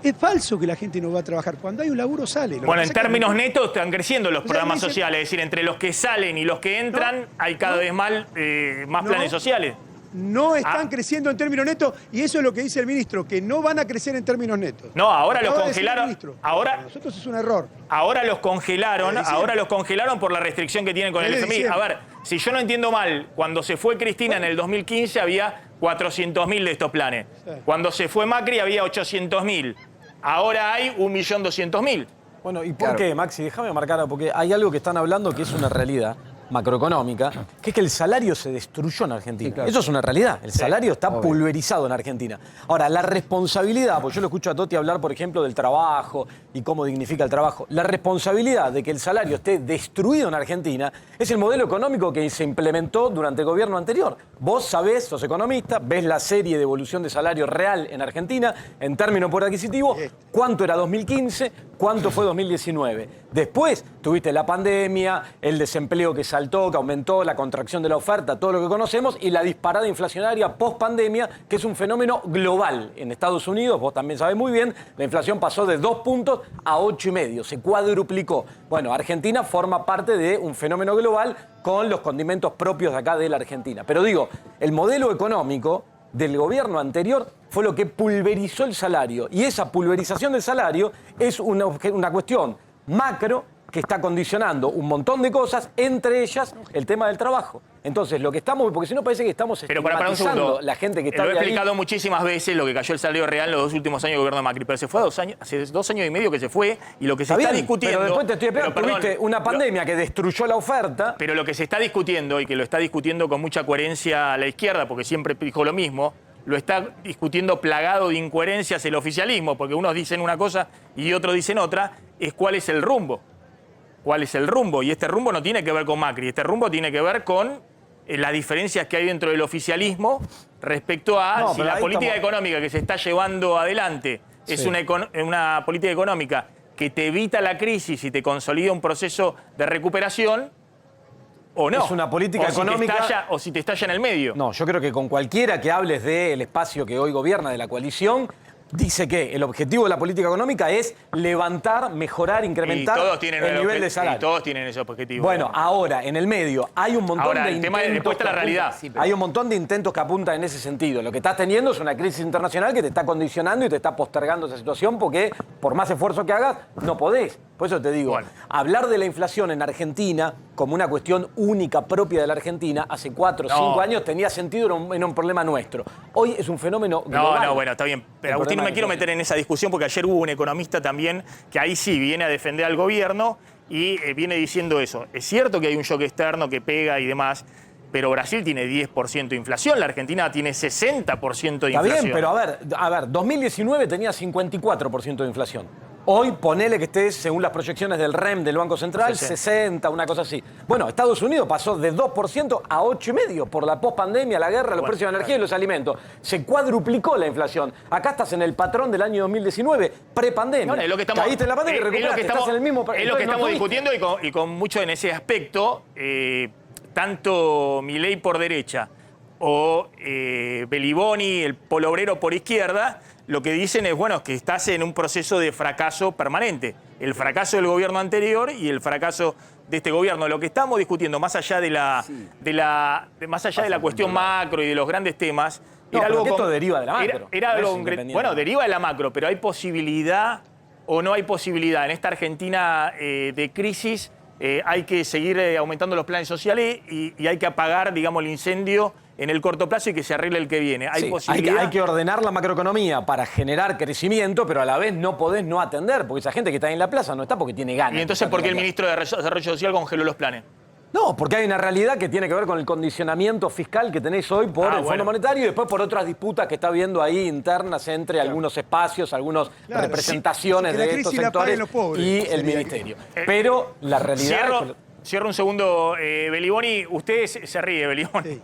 Es falso que la gente no va a trabajar. Cuando hay un laburo sale. Lo que Bueno, en pasa es que términos no- netos están creciendo los O sea, programas me dice- sociales, es decir, entre los que salen y los que entran hay cada vez más No. planes sociales. No están creciendo en términos netos y eso es lo que dice el ministro, que no van a crecer en términos netos. No, ahora los Acaba de decir el congelaron. ministro. Ahora, Para nosotros es un error. ahora los congelaron, Lo decía. ahora los congelaron por la restricción que tienen con el Desde FMI. A diciembre. ver, si yo no entiendo mal, cuando se fue Cristina en el 2015 había 400.000 de estos planes. Sí. Cuando se fue Macri había 800.000. Ahora hay 1.200.000. Bueno, ¿y por Claro. qué, Maxi? Déjame marcar, porque hay algo que están hablando que es una realidad macroeconómica, que es que el salario se destruyó en Argentina. Sí, claro. Eso es una realidad. El salario está pulverizado en Argentina. Ahora, la responsabilidad, porque yo lo escucho a Totti hablar, por ejemplo, del trabajo y cómo dignifica el trabajo. La responsabilidad de que el salario esté destruido en Argentina es el modelo económico que se implementó durante el gobierno anterior. Vos sabés, sos economista, ves la serie de evolución de salario real en Argentina, en términos por adquisitivo, cuánto era 2015, cuánto fue 2019. Después tuviste la pandemia, el desempleo que saltó, que aumentó, la contracción de la oferta, todo lo que conocemos, y la disparada inflacionaria post-pandemia, que es un fenómeno global. En Estados Unidos, vos también sabés muy bien, la inflación pasó de 2 puntos a 8,5, se cuadruplicó. Bueno, Argentina forma parte de un fenómeno global con los condimentos propios de acá de la Argentina. Pero digo, el modelo económico del gobierno anterior fue lo que pulverizó el salario. Y esa pulverización del salario es una cuestión macro que está condicionando un montón de cosas, entre ellas el tema del trabajo. Entonces, lo que estamos, porque si no parece que estamos Pero para un estigmatizando segundo. la gente que está Lo he de ahí. explicado muchísimas veces lo que cayó el salario real en los 2 últimos años del gobierno de Macri. Pero se fue hace 2 años y medio que se fue y lo que se está bien, discutiendo. pero después te estoy explicando, pero, perdón, tuviste una pandemia que destruyó la oferta. Pero lo que se está discutiendo y que lo está discutiendo con mucha coherencia a la izquierda, porque siempre dijo lo mismo, lo está discutiendo plagado de incoherencias el oficialismo, porque unos dicen una cosa y otros dicen otra, es cuál es el rumbo. ¿Cuál es el rumbo? Y este rumbo no tiene que ver con Macri, este rumbo tiene que ver con las diferencias que hay dentro del oficialismo respecto a No, si pero la ahí política estamos- económica que se está llevando adelante es Sí. una política económica que te evita la crisis y te consolida un proceso de recuperación, o no. Es una política O si te económica- estalla- o si te estalla en el medio. No, yo creo que con cualquiera que hables del espacio que hoy gobierna, de la coalición, dice que el objetivo de la política económica es levantar, mejorar, incrementar Y todos tienen el nivel de y salario. todos tienen ese objetivo. Bueno, ahora, en el medio, hay un montón Ahora, de el tema de intentos después está la que realidad. apuntan- Sí, pero- Hay un montón de intentos que apuntan en ese sentido. Lo que estás teniendo es una crisis internacional que te está condicionando y te está postergando esa situación porque, por más esfuerzo que hagas, no podés. Por eso te digo, Bueno. hablar de la inflación en Argentina como una cuestión única propia de la Argentina, hace 4 o 5 años tenía sentido, era un problema nuestro. Hoy es un fenómeno global. No, bueno, está bien. Pero El Agustín, no problema me es quiero ese. meter en esa discusión porque ayer hubo un economista también que ahí sí viene a defender al gobierno y viene diciendo eso. Es cierto que hay un shock externo que pega y demás, pero Brasil tiene 10% de inflación, la Argentina tiene 60% de Está inflación. bien, pero a ver, 2019 tenía 54% de inflación. Hoy ponele que estés, según las proyecciones del REM del Banco Central, 60, una cosa así. Bueno, Estados Unidos pasó de 2% a 8,5% por la pospandemia, la guerra, los precios de la energía y los alimentos. Se cuadruplicó la inflación. Acá estás en el patrón del año 2019, prepandemia. Bueno, es lo que estamos, Caíste en la pandemia y es lo recuperaste, que estamos, estás en el mismo... es lo que entonces no estamos tuviste. discutiendo y con mucho en ese aspecto, tanto Milei por derecha o Beliboni, el polo obrero por izquierda, lo que dicen es, bueno, es que estás en un proceso de fracaso permanente. El fracaso del gobierno anterior y el fracaso de este gobierno. Lo que estamos discutiendo, más allá de la cuestión macro y de los grandes temas, No, era pero algo que esto deriva de la macro. Era No es algo independiente. bueno, deriva de la macro, pero hay posibilidad o no hay posibilidad. En esta Argentina de crisis hay que seguir aumentando los planes sociales y hay que apagar, digamos, el incendio en el corto plazo y que se arregle el que viene. ¿Hay Sí, posibilidad? hay que ordenar la macroeconomía para generar crecimiento, pero a la vez no podés no atender, porque esa gente que está en la plaza no está porque tiene ganas. Y entonces, ¿por qué el ministro de Desarrollo Social congeló los planes? No, porque hay una realidad que tiene que ver con el condicionamiento fiscal que tenéis hoy por el Fondo bueno. Monetario y después por otras disputas que está habiendo ahí internas entre algunos espacios, algunas representaciones sí, que la de estos crisis la paguen sectores los pobres, y el sería ministerio. Pero la realidad... Cierro, es que- Cierro un segundo, Beliboni. Usted se ríe, Beliboni. Sí.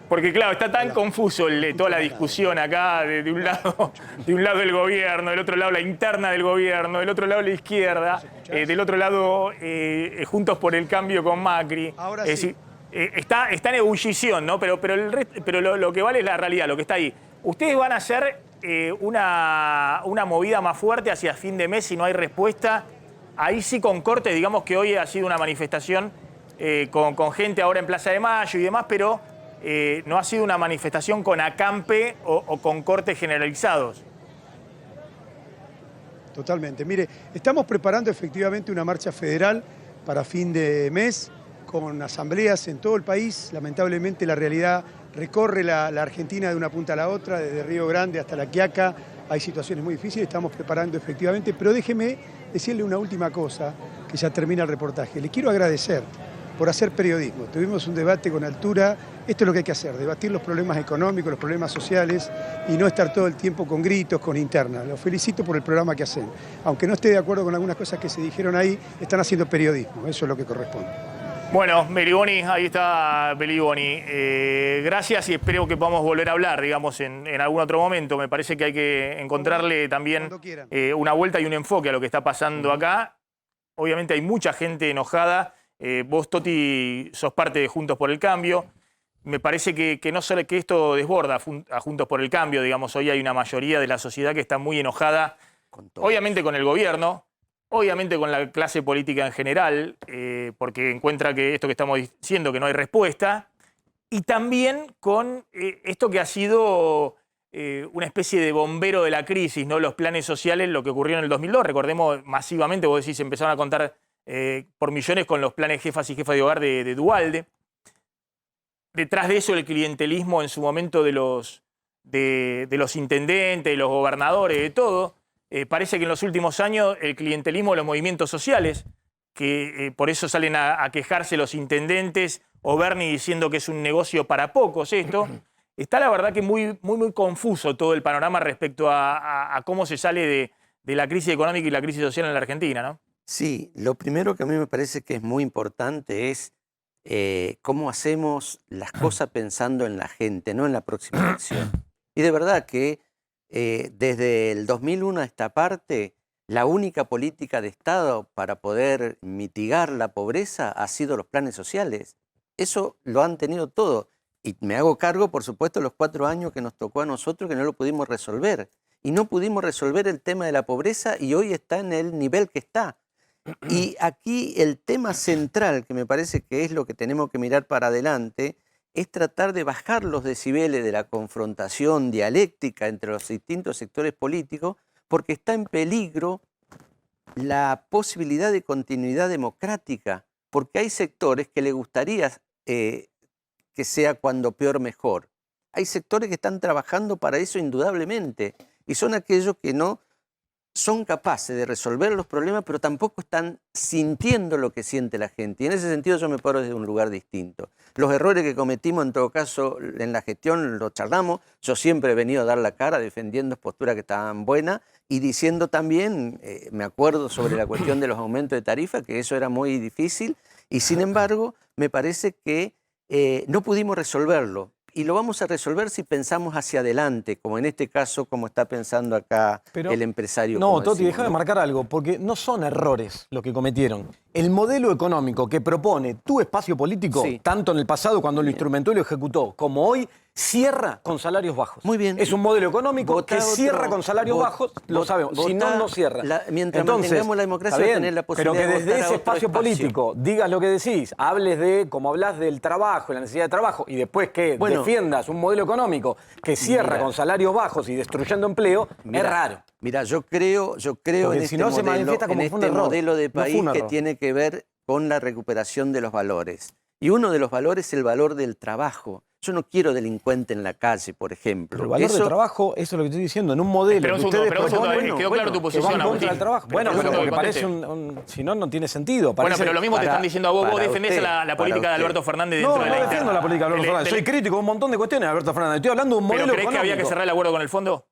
Porque claro, está tan confuso toda la discusión acá, de un lado el gobierno, del otro lado la interna del gobierno, del otro lado la izquierda, del otro lado Juntos por el Cambio con Macri. Ahora Es sí. decir, está en ebullición, ¿no? Pero lo que vale es la realidad, lo que está ahí. Ustedes van a hacer una movida más fuerte hacia fin de mes si no hay respuesta. Ahí sí con cortes, digamos que hoy ha sido una manifestación con gente ahora en Plaza de Mayo y demás, pero no ha sido una manifestación con acampe o con cortes generalizados. Totalmente. Mire, estamos preparando efectivamente una marcha federal para fin de mes con asambleas en todo el país. Lamentablemente la realidad recorre la Argentina de una punta a la otra, desde Río Grande hasta La Quiaca. Hay situaciones muy difíciles, estamos preparando efectivamente, pero déjeme decirle una última cosa, que ya termina el reportaje. Le quiero agradecer por hacer periodismo. Tuvimos un debate con altura. Esto es lo que hay que hacer, debatir los problemas económicos, los problemas sociales y no estar todo el tiempo con gritos, con internas. Los felicito por el programa que hacen. Aunque no esté de acuerdo con algunas cosas que se dijeron ahí, están haciendo periodismo. Eso es lo que corresponde. Bueno, Beliboni, ahí está Beliboni. Gracias y espero que podamos volver a hablar, digamos, en algún otro momento. Me parece que hay que encontrarle también una vuelta y un enfoque a lo que está pasando acá. Obviamente hay mucha gente enojada. Vos, Toti, sos parte de Juntos por el Cambio. Me parece que no solo que esto desborda a Juntos por el Cambio, digamos, hoy hay una mayoría de la sociedad que está muy enojada, obviamente con el gobierno, obviamente con la clase política en general, porque encuentra que esto que estamos diciendo, que no hay respuesta, y también con esto que ha sido una especie de bombero de la crisis, ¿no? Los planes sociales, lo que ocurrió en el 2002, recordemos masivamente, vos decís, empezaron a contar por millones con los planes jefas y jefas de hogar de Duhalde. Detrás de eso el clientelismo en su momento de los intendentes, de los gobernadores, de todo. Parece que en los últimos años el clientelismo de los movimientos sociales, que por eso salen a quejarse los intendentes o Bernie diciendo que es un negocio para pocos esto. Está la verdad que muy confuso todo el panorama respecto a cómo se sale de la crisis económica y la crisis social en la Argentina, ¿no? Sí, lo primero que a mí me parece que es muy importante es cómo hacemos las cosas pensando en la gente, no en la próxima elección. Y de verdad que desde el 2001 a esta parte, la única política de Estado para poder mitigar la pobreza ha sido los planes sociales. Eso lo han tenido todo. Y me hago cargo, por supuesto, los 4 años que nos tocó a nosotros que no lo pudimos resolver. Y no pudimos resolver el tema de la pobreza y hoy está en el nivel que está. Y aquí el tema central, que me parece que es lo que tenemos que mirar para adelante, es tratar de bajar los decibeles de la confrontación dialéctica entre los distintos sectores políticos, porque está en peligro la posibilidad de continuidad democrática, porque hay sectores que le gustaría que sea cuando peor mejor. Hay sectores que están trabajando para eso indudablemente, y son aquellos que no son capaces de resolver los problemas, pero tampoco están sintiendo lo que siente la gente. Y en ese sentido yo me paro desde un lugar distinto. Los errores que cometimos, en todo caso, en la gestión los charlamos. Yo siempre he venido a dar la cara defendiendo posturas que estaban buenas y diciendo también, me acuerdo sobre la cuestión de los aumentos de tarifa, que eso era muy difícil. Y sin embargo, me parece que no pudimos resolverlo. Y lo vamos a resolver si pensamos hacia adelante, como en este caso, como está pensando acá el empresario. No, Toti, déjame marcar algo, porque no son errores los que cometieron. El modelo económico que propone tu espacio político, tanto en el pasado cuando lo instrumentó y lo ejecutó, como hoy, cierra con salarios bajos. Muy bien. Es un modelo económico que cierra con salarios bajos, lo sabemos. Si no, no cierra. Mientras mantengamos la democracia, va a tener la posibilidad pero que de desde votar a ese otro espacio político digas lo que decís, hables de, como hablas del trabajo, la necesidad de trabajo, y después que defiendas un modelo económico que cierra con salarios bajos y destruyendo empleo, es raro. Mira, yo creo en este modelo de país que tiene que ver con la recuperación de los valores. Y uno de los valores es el valor del trabajo. Yo no quiero delincuente en la calle, por ejemplo. Pero el valor del trabajo, eso es lo que estoy diciendo, en un modelo. Pero un segundo, quedó claro tu posición, contra el trabajo. Bueno, pero porque parece si no, no tiene sentido. Bueno, pero lo mismo te están diciendo a vos. Vos defendés la política de Alberto Fernández dentro de la interna. No, no defiendo la política de Alberto Fernández. Soy crítico de un montón de cuestiones de Alberto Fernández. Estoy hablando de un modelo ¿Pero creés económico. que había que cerrar el acuerdo con el fondo?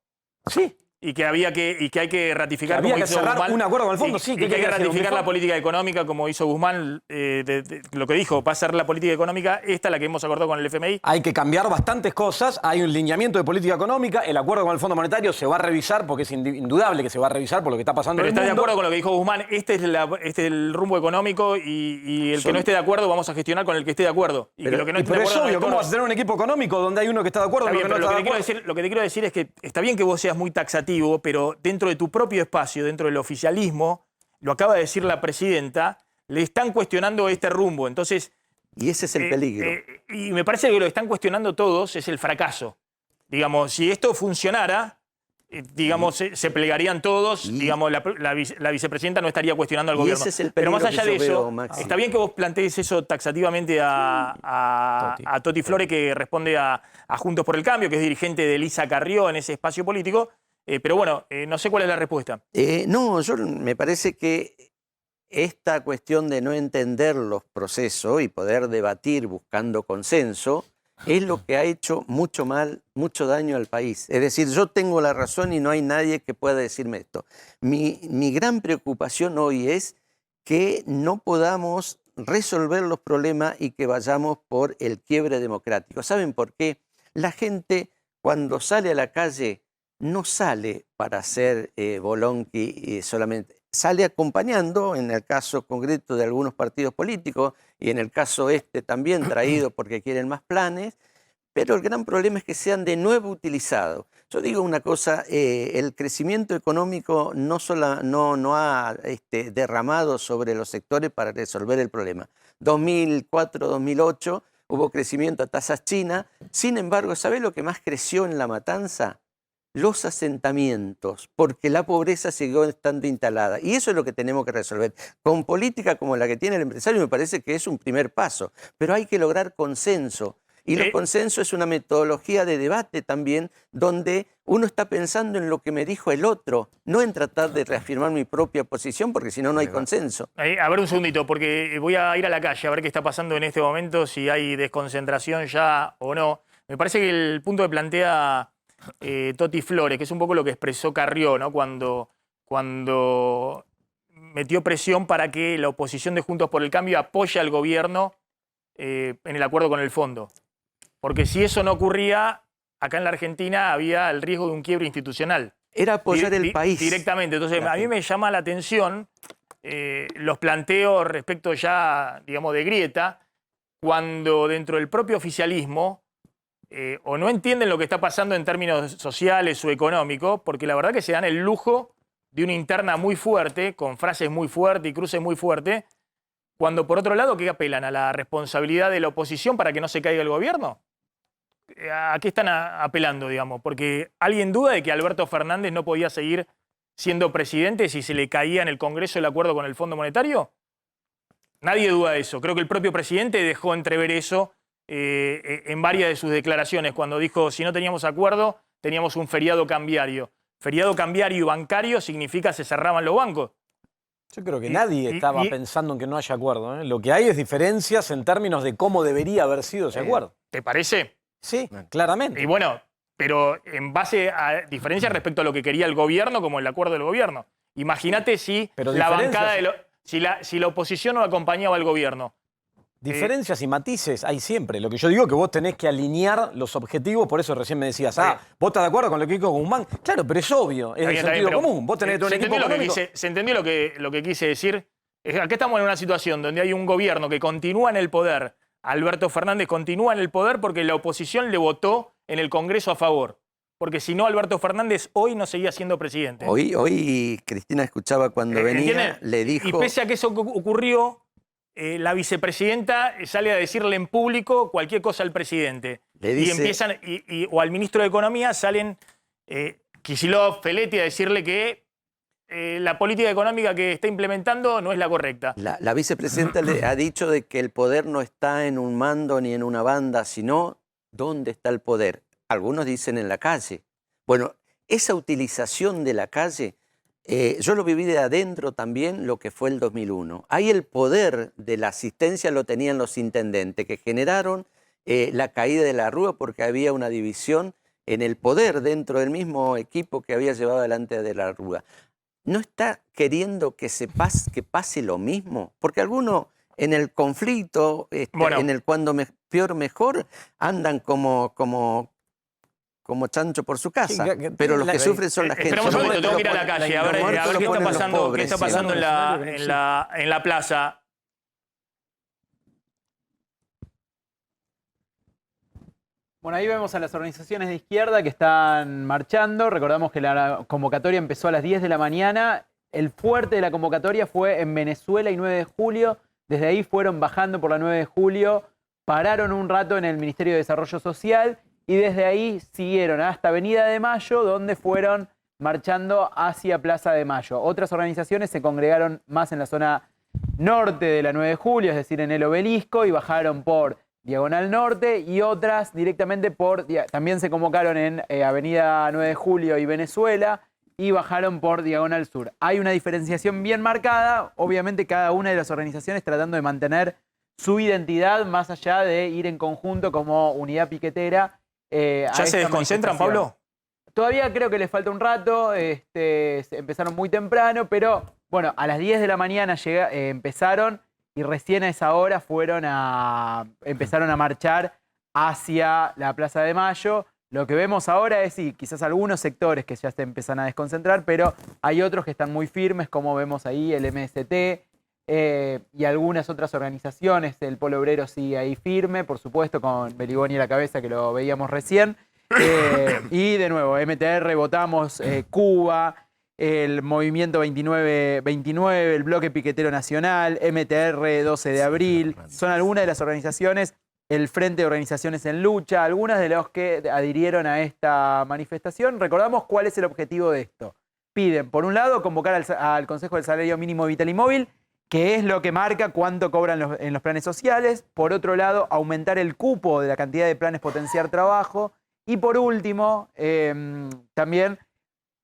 Sí. y que hay que ratificar, Había como que hizo cerrar Guzmán, un acuerdo con el fondo, sí. y que hay que ratificar la política económica, como hizo Guzmán, lo que dijo, va a ser la política económica, esta la que hemos acordado con el FMI. Hay que cambiar bastantes cosas, hay un lineamiento de política económica, el acuerdo con el Fondo Monetario se va a revisar, porque es indudable que se va a revisar por lo que está pasando Pero en el está de mundo. acuerdo con lo que dijo Guzmán, este es el rumbo económico y el que no esté de acuerdo vamos a gestionar con el que esté de acuerdo. Y que lo que no esté de Pero es acuerdo no obvio, esté de ¿cómo vas a acuerdo. tener un equipo económico donde hay uno que está de acuerdo Está y bien, uno que pero no está de acuerdo? lo que te quiero decir es que está bien que vos seas muy taxativo, pero dentro de tu propio espacio, dentro del oficialismo, lo acaba de decir la presidenta, le están cuestionando este rumbo. Entonces, Y ese es el peligro. y me parece que lo que están cuestionando todos es el fracaso. Digamos, si esto funcionara, digamos, se plegarían todos, digamos, la vicepresidenta no estaría cuestionando al Y gobierno. ese es el Pero más peligro allá que de yo eso, veo, Maxi. está bien que vos plantees eso taxativamente a Toti Flores, que responde a Juntos por el Cambio, que es dirigente de Elisa Carrió en ese espacio político. Pero bueno, no sé cuál es la respuesta. No, me parece que esta cuestión de no entender los procesos y poder debatir buscando consenso es lo que ha hecho mucho mal, mucho daño al país. Es decir, yo tengo la razón y no hay nadie que pueda decirme esto. Mi gran preocupación hoy es que no podamos resolver los problemas y que vayamos por el quiebre democrático. ¿Saben por qué? La gente cuando sale a la calle no sale para hacer bolonqui solamente, sale acompañando, en el caso concreto de algunos partidos políticos, y en el caso también traído porque quieren más planes, pero el gran problema es que sean de nuevo utilizados. Yo digo una cosa, el crecimiento económico no ha derramado sobre los sectores para resolver el problema. 2004, 2008 hubo crecimiento a tasas chinas, sin embargo, ¿sabés lo que más creció en La Matanza? Los asentamientos, porque la pobreza siguió estando instalada. Y eso es lo que tenemos que resolver. Con política como la que tiene el empresario me parece que es un primer paso, pero hay que lograr consenso. Y el consenso es una metodología de debate también, donde uno está pensando en lo que me dijo el otro, no en tratar de reafirmar mi propia posición, porque si no, no hay consenso. A ver un segundito, porque voy a ir a la calle a ver qué está pasando en este momento, si hay desconcentración ya o no. Me parece que el punto que plantea Toti Flores, que es un poco lo que expresó Carrió, ¿no? Cuando metió presión para que la oposición de Juntos por el Cambio apoye al gobierno en el acuerdo con el fondo. Porque si eso no ocurría, acá en la Argentina había el riesgo de un quiebre institucional. Era apoyar el país. Directamente. Entonces, a mí me llama la atención los planteos respecto ya, digamos, de grieta, cuando dentro del propio oficialismo o no entienden lo que está pasando en términos sociales o económicos, porque la verdad que se dan el lujo de una interna muy fuerte, con frases muy fuertes y cruces muy fuertes, cuando por otro lado, ¿qué apelan? ¿A la responsabilidad de la oposición para que no se caiga el gobierno? ¿A qué están apelando, digamos? Porque ¿alguien duda de que Alberto Fernández no podía seguir siendo presidente si se le caía en el Congreso el acuerdo con el Fondo Monetario? Nadie duda de eso. Creo que el propio presidente dejó entrever eso en varias de sus declaraciones, cuando dijo, si no teníamos acuerdo, teníamos un feriado cambiario. Feriado cambiario y bancario significa se cerraban los bancos. Yo creo que nadie estaba pensando en que no haya acuerdo, ¿eh? Lo que hay es diferencias en términos de cómo debería haber sido ese acuerdo. ¿Te parece? Sí, claramente. Y bueno, pero en base a diferencias respecto a lo que quería el gobierno, como el acuerdo del gobierno. Imagínate si la bancada si la oposición no acompañaba al gobierno. Diferencias y matices hay siempre. Lo que yo digo es que vos tenés que alinear los objetivos, por eso recién me decías, ¿vos estás de acuerdo con lo que dijo Guzmán? Claro, pero es obvio, es de sentido común. Vos tenés un equipo económico. ¿Se entendió lo que quise decir? Aquí estamos en una situación donde hay un gobierno que continúa en el poder. Alberto Fernández continúa en el poder porque la oposición le votó en el Congreso a favor. Porque si no, Alberto Fernández hoy no seguía siendo presidente. Hoy Cristina escuchaba cuando venía, le dijo... Y pese a que eso ocurrió, la vicepresidenta sale a decirle en público cualquier cosa al presidente. Le dice, y empiezan, o al ministro de Economía salen Kicillof, Feletti a decirle que la política económica que está implementando no es la correcta. La vicepresidenta le ha dicho de que el poder no está en un mando ni en una banda, sino ¿dónde está el poder? Algunos dicen en la calle. Bueno, esa utilización de la calle, yo lo viví de adentro también, lo que fue el 2001. Ahí el poder de la asistencia lo tenían los intendentes, que generaron la caída de la Rúa porque había una división en el poder dentro del mismo equipo que había llevado adelante de la Rúa, ¿no está queriendo que pase lo mismo? Porque algunos en el conflicto, en el cuando peor mejor, andan como chancho por su casa. Pero los que sufren son la gente. Esperamos un momento, tengo que ir a la calle a ver qué está pasando en la plaza. Bueno, ahí vemos a las organizaciones de izquierda que están marchando. Recordamos que la convocatoria empezó a las 10 de la mañana. El fuerte de la convocatoria fue en Venezuela y 9 de julio. Desde ahí fueron bajando por la 9 de julio, pararon un rato en el Ministerio de Desarrollo Social y desde ahí siguieron hasta Avenida de Mayo, donde fueron marchando hacia Plaza de Mayo. Otras organizaciones se congregaron más en la zona norte de la 9 de julio, es decir, en el Obelisco, y bajaron por Diagonal Norte, y otras directamente también se convocaron en Avenida 9 de Julio y Venezuela, y bajaron por Diagonal Sur. Hay una diferenciación bien marcada, obviamente cada una de las organizaciones tratando de mantener su identidad más allá de ir en conjunto como unidad piquetera. ¿Ya se desconcentran, Pablo? Todavía creo que les falta un rato, empezaron muy temprano, pero bueno, a las 10 de la mañana empezaron y recién a esa hora empezaron a marchar hacia la Plaza de Mayo. Lo que vemos ahora es, sí, quizás algunos sectores que ya se empiezan a desconcentrar, pero hay otros que están muy firmes, como vemos ahí, el MST y algunas otras organizaciones. El Polo Obrero sigue ahí firme, por supuesto, con Beliboni a la cabeza, que lo veíamos recién. Y de nuevo, MTR, Votamos, Cuba, el Movimiento 2929, el Bloque Piquetero Nacional, MTR 12 de abril, son algunas de las organizaciones, el Frente de Organizaciones en Lucha, algunas de los que adhirieron a esta manifestación. Recordamos cuál es el objetivo de esto. Piden, por un lado, convocar al Consejo del Salario Mínimo Vital y Móvil, que es lo que marca cuánto cobran en los planes sociales. Por otro lado, aumentar el cupo de la cantidad de planes Potenciar Trabajo. Y por último, también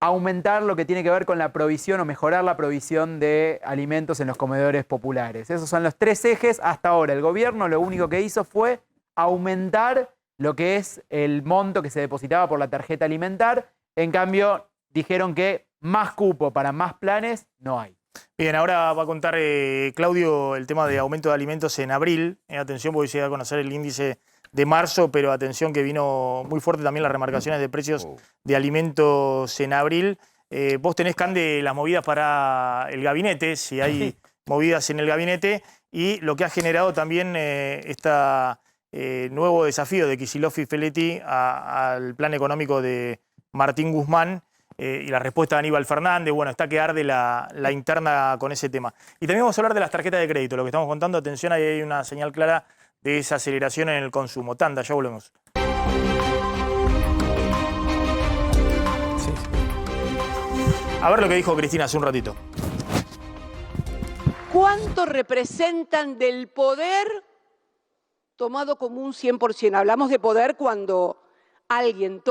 aumentar lo que tiene que ver con la provisión o mejorar la provisión de alimentos en los comedores populares. Esos son los tres ejes. Hasta ahora el gobierno lo único que hizo fue aumentar lo que es el monto que se depositaba por la tarjeta alimentar. En cambio, dijeron que más cupo para más planes no hay. Bien, ahora va a contar Claudio el tema de aumento de alimentos en abril. Atención, porque se va a conocer el índice de marzo, pero atención que vino muy fuerte también las remarcaciones de precios de alimentos en abril. Vos tenés, Cande, las movidas para el gabinete, si hay movidas en el gabinete, y lo que ha generado también nuevo desafío de Kicillof y Feletti al plan económico de Martín Guzmán, y la respuesta de Aníbal Fernández. Bueno, está que arde la interna con ese tema. Y también vamos a hablar de las tarjetas de crédito, lo que estamos contando. Atención, ahí hay una señal clara de desaceleración en el consumo. Tanda, ya volvemos. A ver lo que dijo Cristina hace un ratito. ¿Cuánto representan del poder tomado como un 100%? Hablamos de poder cuando alguien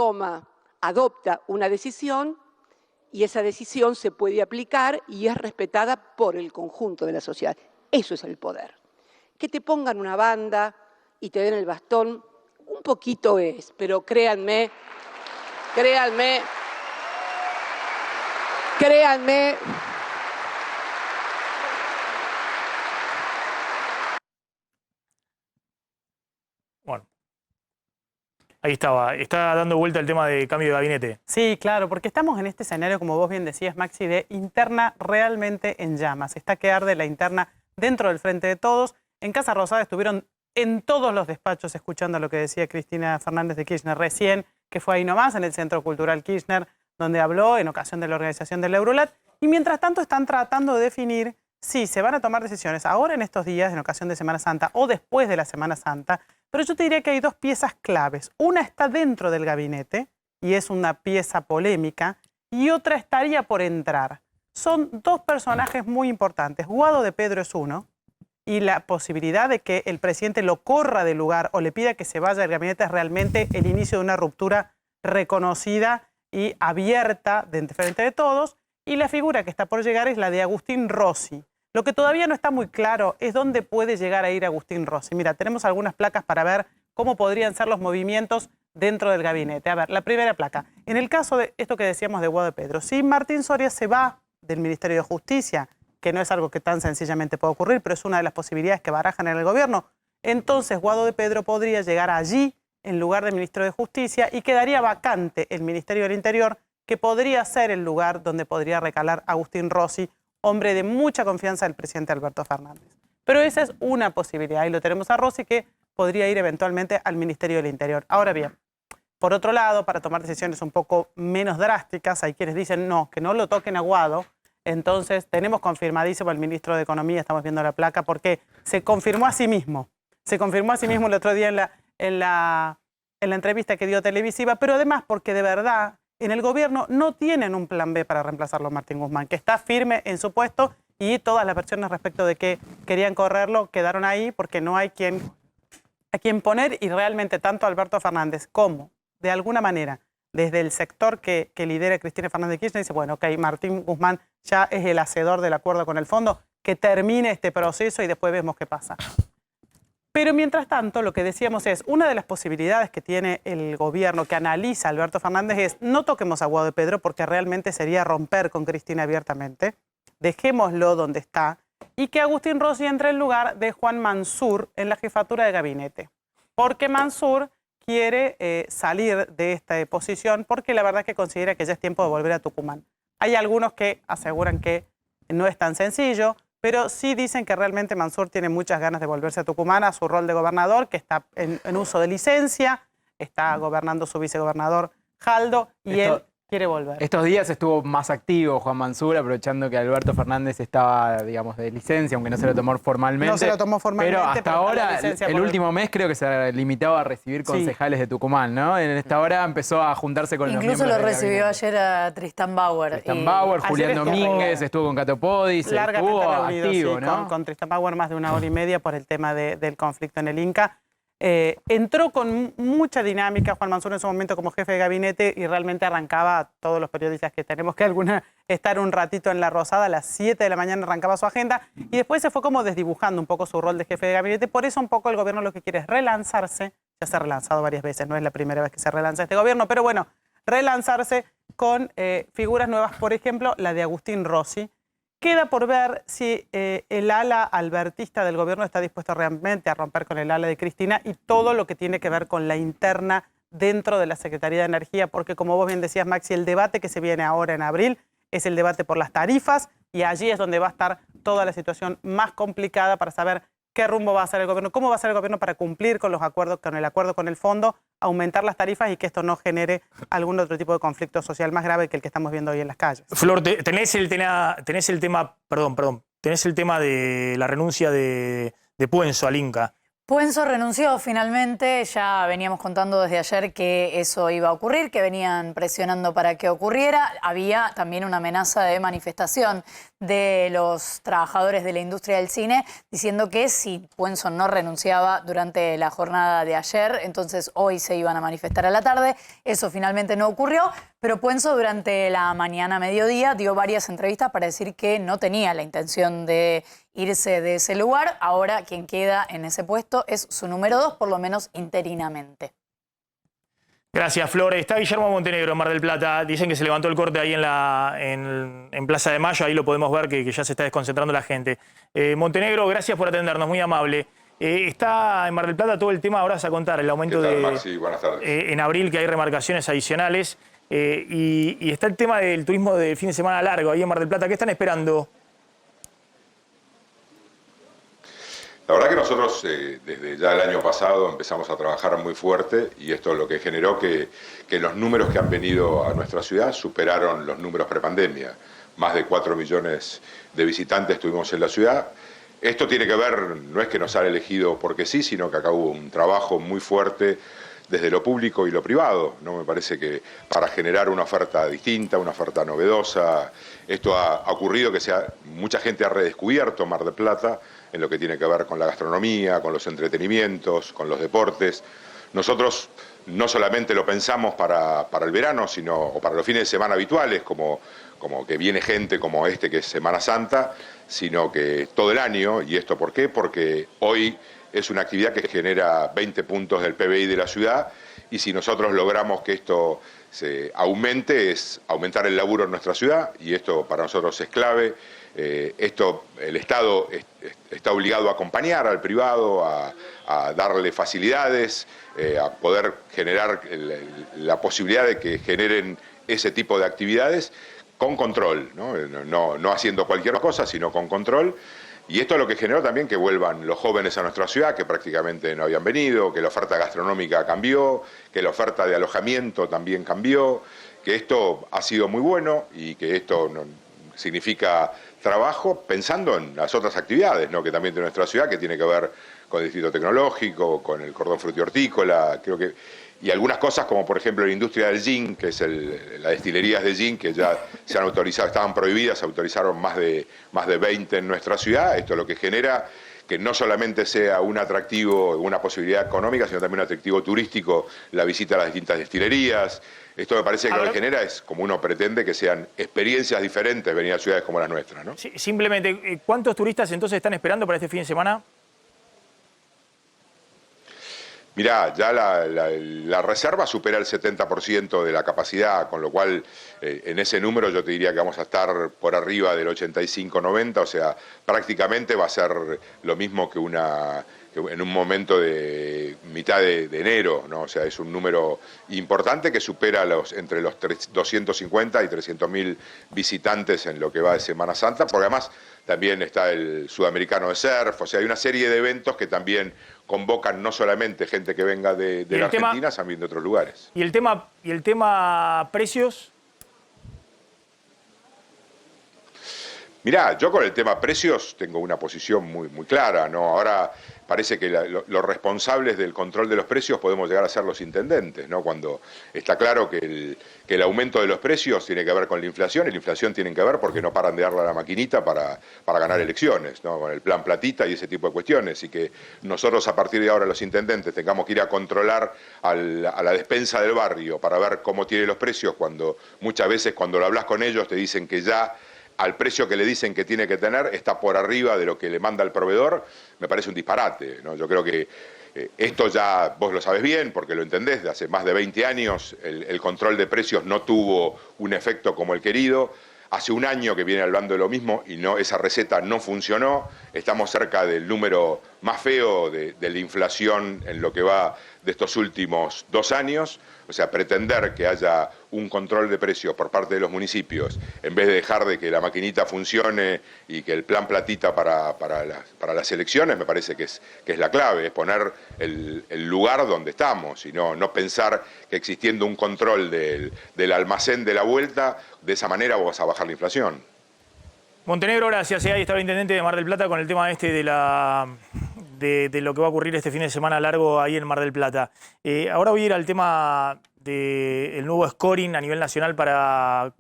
adopta una decisión y esa decisión se puede aplicar y es respetada por el conjunto de la sociedad. Eso es el poder. Que te pongan una banda y te den el bastón, un poquito es, pero créanme, Bueno, ahí estaba. Está dando vuelta el tema de cambio de gabinete. Sí, claro, porque estamos en este escenario, como vos bien decías, Maxi, de interna realmente en llamas. Está que arde la interna dentro del Frente de Todos. En Casa Rosada estuvieron en todos los despachos escuchando lo que decía Cristina Fernández de Kirchner recién, que fue ahí nomás, en el Centro Cultural Kirchner, donde habló en ocasión de la organización del Eurolat. Y mientras tanto están tratando de definir si se van a tomar decisiones ahora en estos días, en ocasión de Semana Santa, o después de la Semana Santa. Pero yo te diría que hay dos piezas claves. Una está dentro del gabinete, y es una pieza polémica, y otra estaría por entrar. Son dos personajes muy importantes. Guado de Pedro es uno, y la posibilidad de que el presidente lo corra del lugar o le pida que se vaya del gabinete es realmente el inicio de una ruptura reconocida y abierta de frente de todos. Y la figura que está por llegar es la de Agustín Rossi. Lo que todavía no está muy claro es dónde puede llegar a ir Agustín Rossi. Mira, tenemos algunas placas para ver cómo podrían ser los movimientos dentro del gabinete. A ver, la primera placa. En el caso de esto que decíamos de Guado de Pedro, si Martín Soria se va del Ministerio de Justicia, que no es algo que tan sencillamente puede ocurrir, pero es una de las posibilidades que barajan en el gobierno, entonces Guado de Pedro podría llegar allí en lugar del ministro de Justicia y quedaría vacante el Ministerio del Interior, que podría ser el lugar donde podría recalar Agustín Rossi, hombre de mucha confianza del presidente Alberto Fernández. Pero esa es una posibilidad y lo tenemos a Rossi, que podría ir eventualmente al Ministerio del Interior. Ahora bien, por otro lado, para tomar decisiones un poco menos drásticas, hay quienes dicen no, que no lo toquen a Guado. Entonces tenemos confirmadísimo al ministro de Economía, estamos viendo la placa, porque se confirmó a sí mismo. Se confirmó a sí mismo el otro día en la entrevista que dio televisiva, pero además porque de verdad en el gobierno no tienen un plan B para reemplazarlo a Martín Guzmán, que está firme en su puesto y todas las versiones respecto de que querían correrlo quedaron ahí porque no hay a quien poner, y realmente tanto Alberto Fernández como, de alguna manera, desde el sector que lidera Cristina Fernández de Kirchner, dice, bueno, ok, Martín Guzmán ya es el hacedor del acuerdo con el fondo, que termine este proceso y después vemos qué pasa. Pero mientras tanto, lo que decíamos es, una de las posibilidades que tiene el gobierno, que analiza Alberto Fernández, es no toquemos a Guado de Pedro porque realmente sería romper con Cristina abiertamente, dejémoslo donde está, y que Agustín Rossi entre en lugar de Juan Mansur en la jefatura de gabinete. Porque Mansur quiere salir de esta posición porque la verdad es que considera que ya es tiempo de volver a Tucumán. Hay algunos que aseguran que no es tan sencillo, pero sí dicen que realmente Mansur tiene muchas ganas de volverse a Tucumán, a su rol de gobernador, que está en uso de licencia, está gobernando su vicegobernador Jaldo, y él quiere volver. Estos días estuvo más activo Juan Mansur, aprovechando que Alberto Fernández estaba, digamos, de licencia, aunque no se lo tomó formalmente. No se lo tomó formalmente. Pero hasta ahora, el último mes creo que se limitaba a recibir concejales de Tucumán, ¿no? En esta hora empezó a juntarse con los miembros Incluso lo del recibió gabinete. ayer a Tristán Bauer. Tristán Bauer, Julián Domínguez, estuvo con Cato Podis, estuvo activo, sí, ¿no? con Tristán Bauer más de 1 hora y media por el tema del conflicto en el Inca. Entró con mucha dinámica Juan Mansur en su momento como jefe de gabinete y realmente arrancaba a todos los periodistas que tenemos que estar un ratito en La Rosada, a las 7 de la mañana arrancaba su agenda y después se fue como desdibujando un poco su rol de jefe de gabinete. Por eso un poco el gobierno lo que quiere es relanzarse, ya se ha relanzado varias veces, no es la primera vez que se relanza este gobierno, pero bueno, relanzarse con figuras nuevas, por ejemplo, la de Agustín Rossi. Queda por ver si el ala albertista del gobierno está dispuesto realmente a romper con el ala de Cristina y todo lo que tiene que ver con la interna dentro de la Secretaría de Energía, porque como vos bien decías, Maxi, el debate que se viene ahora en abril es el debate por las tarifas y allí es donde va a estar toda la situación más complicada para saber qué rumbo va a hacer el gobierno, cómo va a hacer el gobierno para cumplir con los acuerdos, con el acuerdo con el fondo, aumentar las tarifas y que esto no genere algún otro tipo de conflicto social más grave que el que estamos viendo hoy en las calles. Flor, tenés el tema de la renuncia de Puenzo al Inca. Puenzo renunció finalmente, ya veníamos contando desde ayer que eso iba a ocurrir, que venían presionando para que ocurriera. Había también una amenaza de manifestación de los trabajadores de la industria del cine diciendo que si Puenzo no renunciaba durante la jornada de ayer, entonces hoy se iban a manifestar a la tarde. Eso finalmente no ocurrió, pero Puenzo durante la mañana mediodía dio varias entrevistas para decir que no tenía la intención de irse de ese lugar. Ahora quien queda en ese puesto es su número 2, por lo menos interinamente. Gracias, Flor. Está Guillermo Montenegro en Mar del Plata. Dicen que se levantó el corte ahí en Plaza de Mayo. Ahí lo podemos ver que ya se está desconcentrando la gente. Montenegro, gracias por atendernos, muy amable. Está en Mar del Plata todo el tema, ahora vas a contar el aumento ¿Qué tal, Maxi? Buenas tardes. En abril, que hay remarcaciones adicionales. Y está el tema del turismo del fin de semana largo ahí en Mar del Plata. ¿Qué están esperando? La verdad que nosotros desde ya el año pasado empezamos a trabajar muy fuerte y esto es lo que generó que los números que han venido a nuestra ciudad superaron los números prepandemia. Más de 4 millones de visitantes tuvimos en la ciudad. Esto tiene que ver, no es que nos han elegido porque sí, sino que acá hubo un trabajo muy fuerte desde lo público y lo privado, ¿no? Me parece que para generar una oferta distinta, una oferta novedosa, esto ha ocurrido que mucha gente ha redescubierto Mar del Plata en lo que tiene que ver con la gastronomía, con los entretenimientos, con los deportes. Nosotros no solamente lo pensamos para el verano, o para los fines de semana habituales, como que viene gente como que es Semana Santa, sino que todo el año. ¿Y esto por qué? Porque hoy es una actividad que genera 20 puntos del PBI de la ciudad y si nosotros logramos que esto se aumente, es aumentar el laburo en nuestra ciudad, y esto para nosotros es clave. El Estado está obligado a acompañar al privado, a darle facilidades, a poder generar la posibilidad de que generen ese tipo de actividades con control, no haciendo cualquier cosa, sino con control. Y esto es lo que generó también que vuelvan los jóvenes a nuestra ciudad, que prácticamente no habían venido, que la oferta gastronómica cambió, que la oferta de alojamiento también cambió, que esto ha sido muy bueno y que esto significa trabajo pensando en las otras actividades, que también tiene nuestra ciudad, que tiene que ver con el distrito tecnológico, con el cordón frutihortícola, creo que, y algunas cosas como por ejemplo la industria del gin, que es las destilerías de gin que ya se han autorizado, estaban prohibidas, se autorizaron más de 20 en nuestra ciudad. Esto es lo que genera que no solamente sea un atractivo, una posibilidad económica, sino también un atractivo turístico, la visita a las distintas destilerías. Esto me parece que lo que genera es, como uno pretende, que sean experiencias diferentes venir a ciudades como las nuestras, ¿no? Sí, simplemente, ¿cuántos turistas entonces están esperando para este fin de semana? Mirá, ya la reserva supera el 70% de la capacidad, con lo cual en ese número yo te diría que vamos a estar por arriba del 85-90, o sea, prácticamente va a ser lo mismo que en un momento de mitad de enero, ¿no? O sea, es un número importante que supera entre los 250 y 300.000 visitantes en lo que va de Semana Santa, porque además también está el Sudamericano de Surf, o sea, hay una serie de eventos que también convocan no solamente gente que venga de la Argentina, también de otros lugares. ¿Y el tema precios? Mirá, yo con el tema precios tengo una posición muy, muy clara, ¿no? Ahora parece que los responsables del control de los precios podemos llegar a ser los intendentes, ¿no? Cuando está claro que el aumento de los precios tiene que ver con la inflación, y la inflación tiene que ver porque no paran de darle a la maquinita para ganar elecciones, ¿no? Con el plan platita y ese tipo de cuestiones, y que nosotros a partir de ahora los intendentes tengamos que ir a controlar a la despensa del barrio para ver cómo tiene los precios, cuando muchas veces cuando lo hablas con ellos te dicen que ya al precio que le dicen que tiene que tener está por arriba de lo que le manda el proveedor, me parece un disparate, ¿no? Yo creo que esto ya vos lo sabés bien, porque lo entendés, de hace más de 20 años el control de precios no tuvo un efecto como el querido. Hace un año que viene hablando de lo mismo y esa receta no funcionó. Estamos cerca del número más feo de la inflación en lo que va de estos últimos 2 años. O sea, pretender que haya un control de precios por parte de los municipios, en vez de dejar de que la maquinita funcione y que el plan platita para las elecciones, me parece que es la clave, es poner el lugar donde estamos y no pensar que existiendo un control del almacén de la vuelta, de esa manera vas a bajar la inflación. Montenegro, gracias. Ahí estaba el intendente de Mar del Plata con el tema de lo que va a ocurrir este fin de semana largo ahí en Mar del Plata. Ahora voy a ir al tema del nuevo scoring a nivel nacional para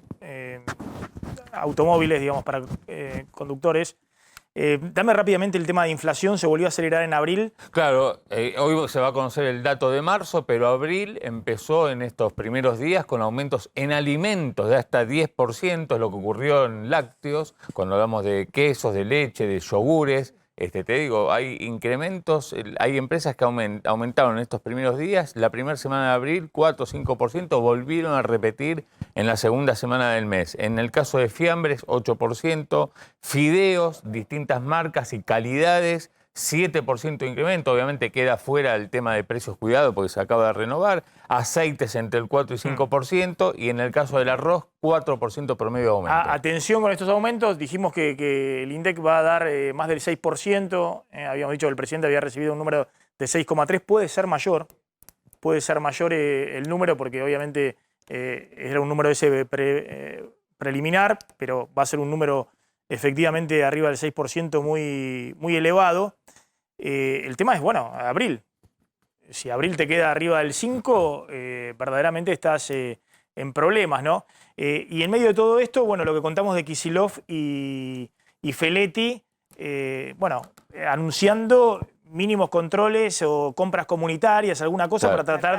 automóviles, digamos, para conductores. Dame rápidamente el tema de inflación, ¿se volvió a acelerar en abril? Claro, hoy se va a conocer el dato de marzo, pero abril empezó en estos primeros días con aumentos en alimentos de hasta 10%, es lo que ocurrió en lácteos, cuando hablamos de quesos, de leche, de yogures. Te digo, hay incrementos, hay empresas que aumentaron en estos primeros días, la primera semana de abril 4 o 5%, volvieron a repetir en la segunda semana del mes. En el caso de fiambres, 8%, fideos, distintas marcas y calidades, 7% de incremento, obviamente queda fuera el tema de precios cuidado porque se acaba de renovar, aceites entre el 4 y 5% y en el caso del arroz 4% promedio de aumento. Atención con estos aumentos, dijimos que el INDEC va a dar más del 6%, habíamos dicho que el presidente había recibido un número de 6,3%, puede ser mayor el número porque obviamente era un número ese preliminar, pero va a ser un número efectivamente arriba del 6% muy, muy elevado. El tema es, bueno, abril. Si abril te queda arriba del 5%, verdaderamente estás en problemas, ¿no? Y en medio de todo esto, bueno, lo que contamos de Kicillof y Feletti, bueno, anunciando mínimos controles o compras comunitarias, alguna cosa para tratar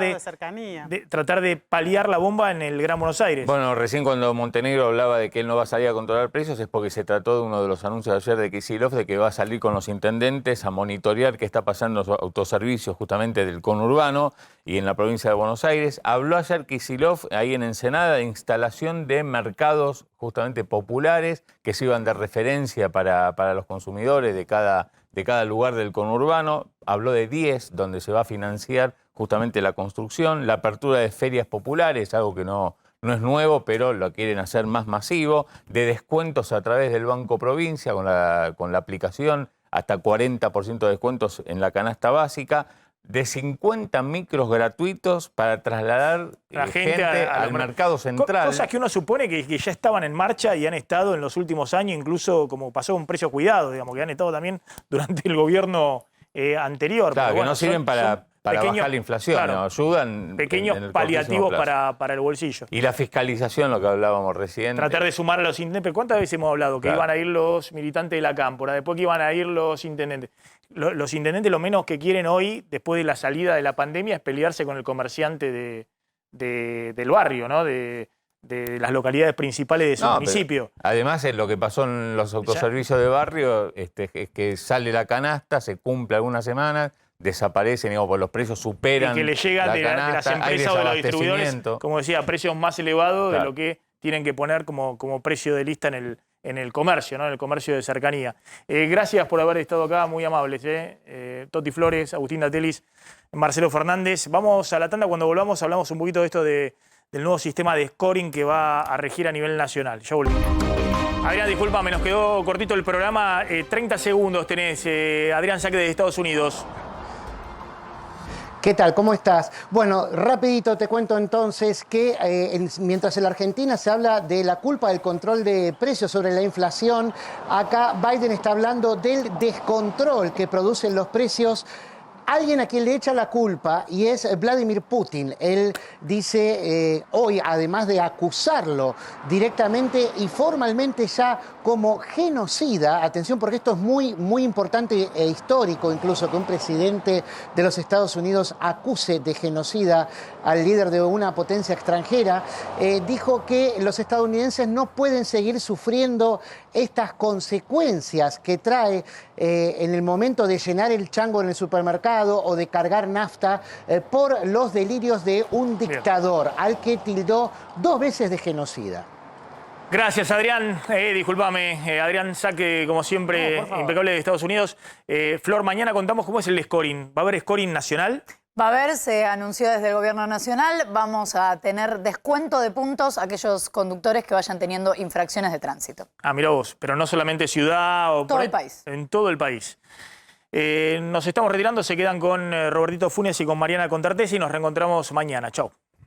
de paliar la bomba en el Gran Buenos Aires. Bueno, recién cuando Montenegro hablaba de que él no va a salir a controlar precios es porque se trató de uno de los anuncios ayer de Kicillof de que va a salir con los intendentes a monitorear qué está pasando en los autoservicios justamente del conurbano y en la provincia de Buenos Aires. Habló ayer Kicillof ahí en Ensenada de instalación de mercados justamente populares que sirvan de referencia para los consumidores de cada lugar del conurbano. Habló de 10 donde se va a financiar justamente la construcción, la apertura de ferias populares, algo que no es nuevo, pero lo quieren hacer más masivo, de descuentos a través del Banco Provincia con la aplicación, hasta 40% de descuentos en la canasta básica, de 50 micros gratuitos para trasladar la gente al mercado central. Cosas que uno supone que ya estaban en marcha y han estado en los últimos años, incluso como pasó con Precio Cuidado, digamos, que han estado también durante el gobierno anterior. Claro, pero que no sirven para bajar la inflación, claro, ¿no? Ayudan pequeños en el paliativos cortísimo para el bolsillo. Y la fiscalización, lo que hablábamos recién. Tratar de sumar a los intendentes. ¿Pero cuántas veces hemos hablado que Claro. iban a ir los militantes de la Cámpora, después que iban a ir los intendentes? Los intendentes lo menos que quieren hoy, después de la salida de la pandemia, es pelearse con el comerciante del barrio, ¿no? De las localidades principales de su municipio. Además, lo que pasó en los autoservicios de barrio es que sale la canasta, se cumple algunas semanas, desaparecen, digamos, por los precios superan Y que le llegan la de las canasta, hay empresas o de los distribuidores, desabastecimiento. como decía, a precios más elevados Claro. de lo que tienen que poner como precio de lista en el comercio, ¿no? En el comercio de cercanía. Gracias por haber estado acá, muy amables. Toti Flores, Agustín Datelis, Marcelo Fernández. Vamos a la tanda, cuando volvamos hablamos un poquito de esto del nuevo sistema de scoring que va a regir a nivel nacional. Ya volvemos. Adrián, discúlpame, nos quedó cortito el programa. 30 segundos tenés, Adrián Saque de Estados Unidos. ¿Qué tal? ¿Cómo estás? Bueno, rapidito te cuento entonces que mientras en la Argentina se habla de la culpa del control de precios sobre la inflación, acá Biden está hablando del descontrol que producen los precios. Alguien a quien le echa la culpa y es Vladimir Putin. Él dice hoy, además de acusarlo directamente y formalmente ya como genocida, atención porque esto es muy, muy importante e histórico incluso que un presidente de los Estados Unidos acuse de genocida al líder de una potencia extranjera, dijo que los estadounidenses no pueden seguir sufriendo estas consecuencias que trae en el momento de llenar el chango en el supermercado o de cargar nafta por los delirios de un dictador al que tildó 2 veces de genocida. Gracias, Adrián. Disculpame, Adrián Saque, como siempre, impecable de Estados Unidos. Flor, mañana contamos cómo es el scoring. ¿Va a haber scoring nacional? Va a haber, se anunció desde el Gobierno Nacional, vamos a tener descuento de puntos a aquellos conductores que vayan teniendo infracciones de tránsito. Ah, mira vos, pero no solamente ciudad o Todo el país. En todo el país. Nos estamos retirando, se quedan con Robertito Funes y con Mariana Contartesi y nos reencontramos mañana. Chau.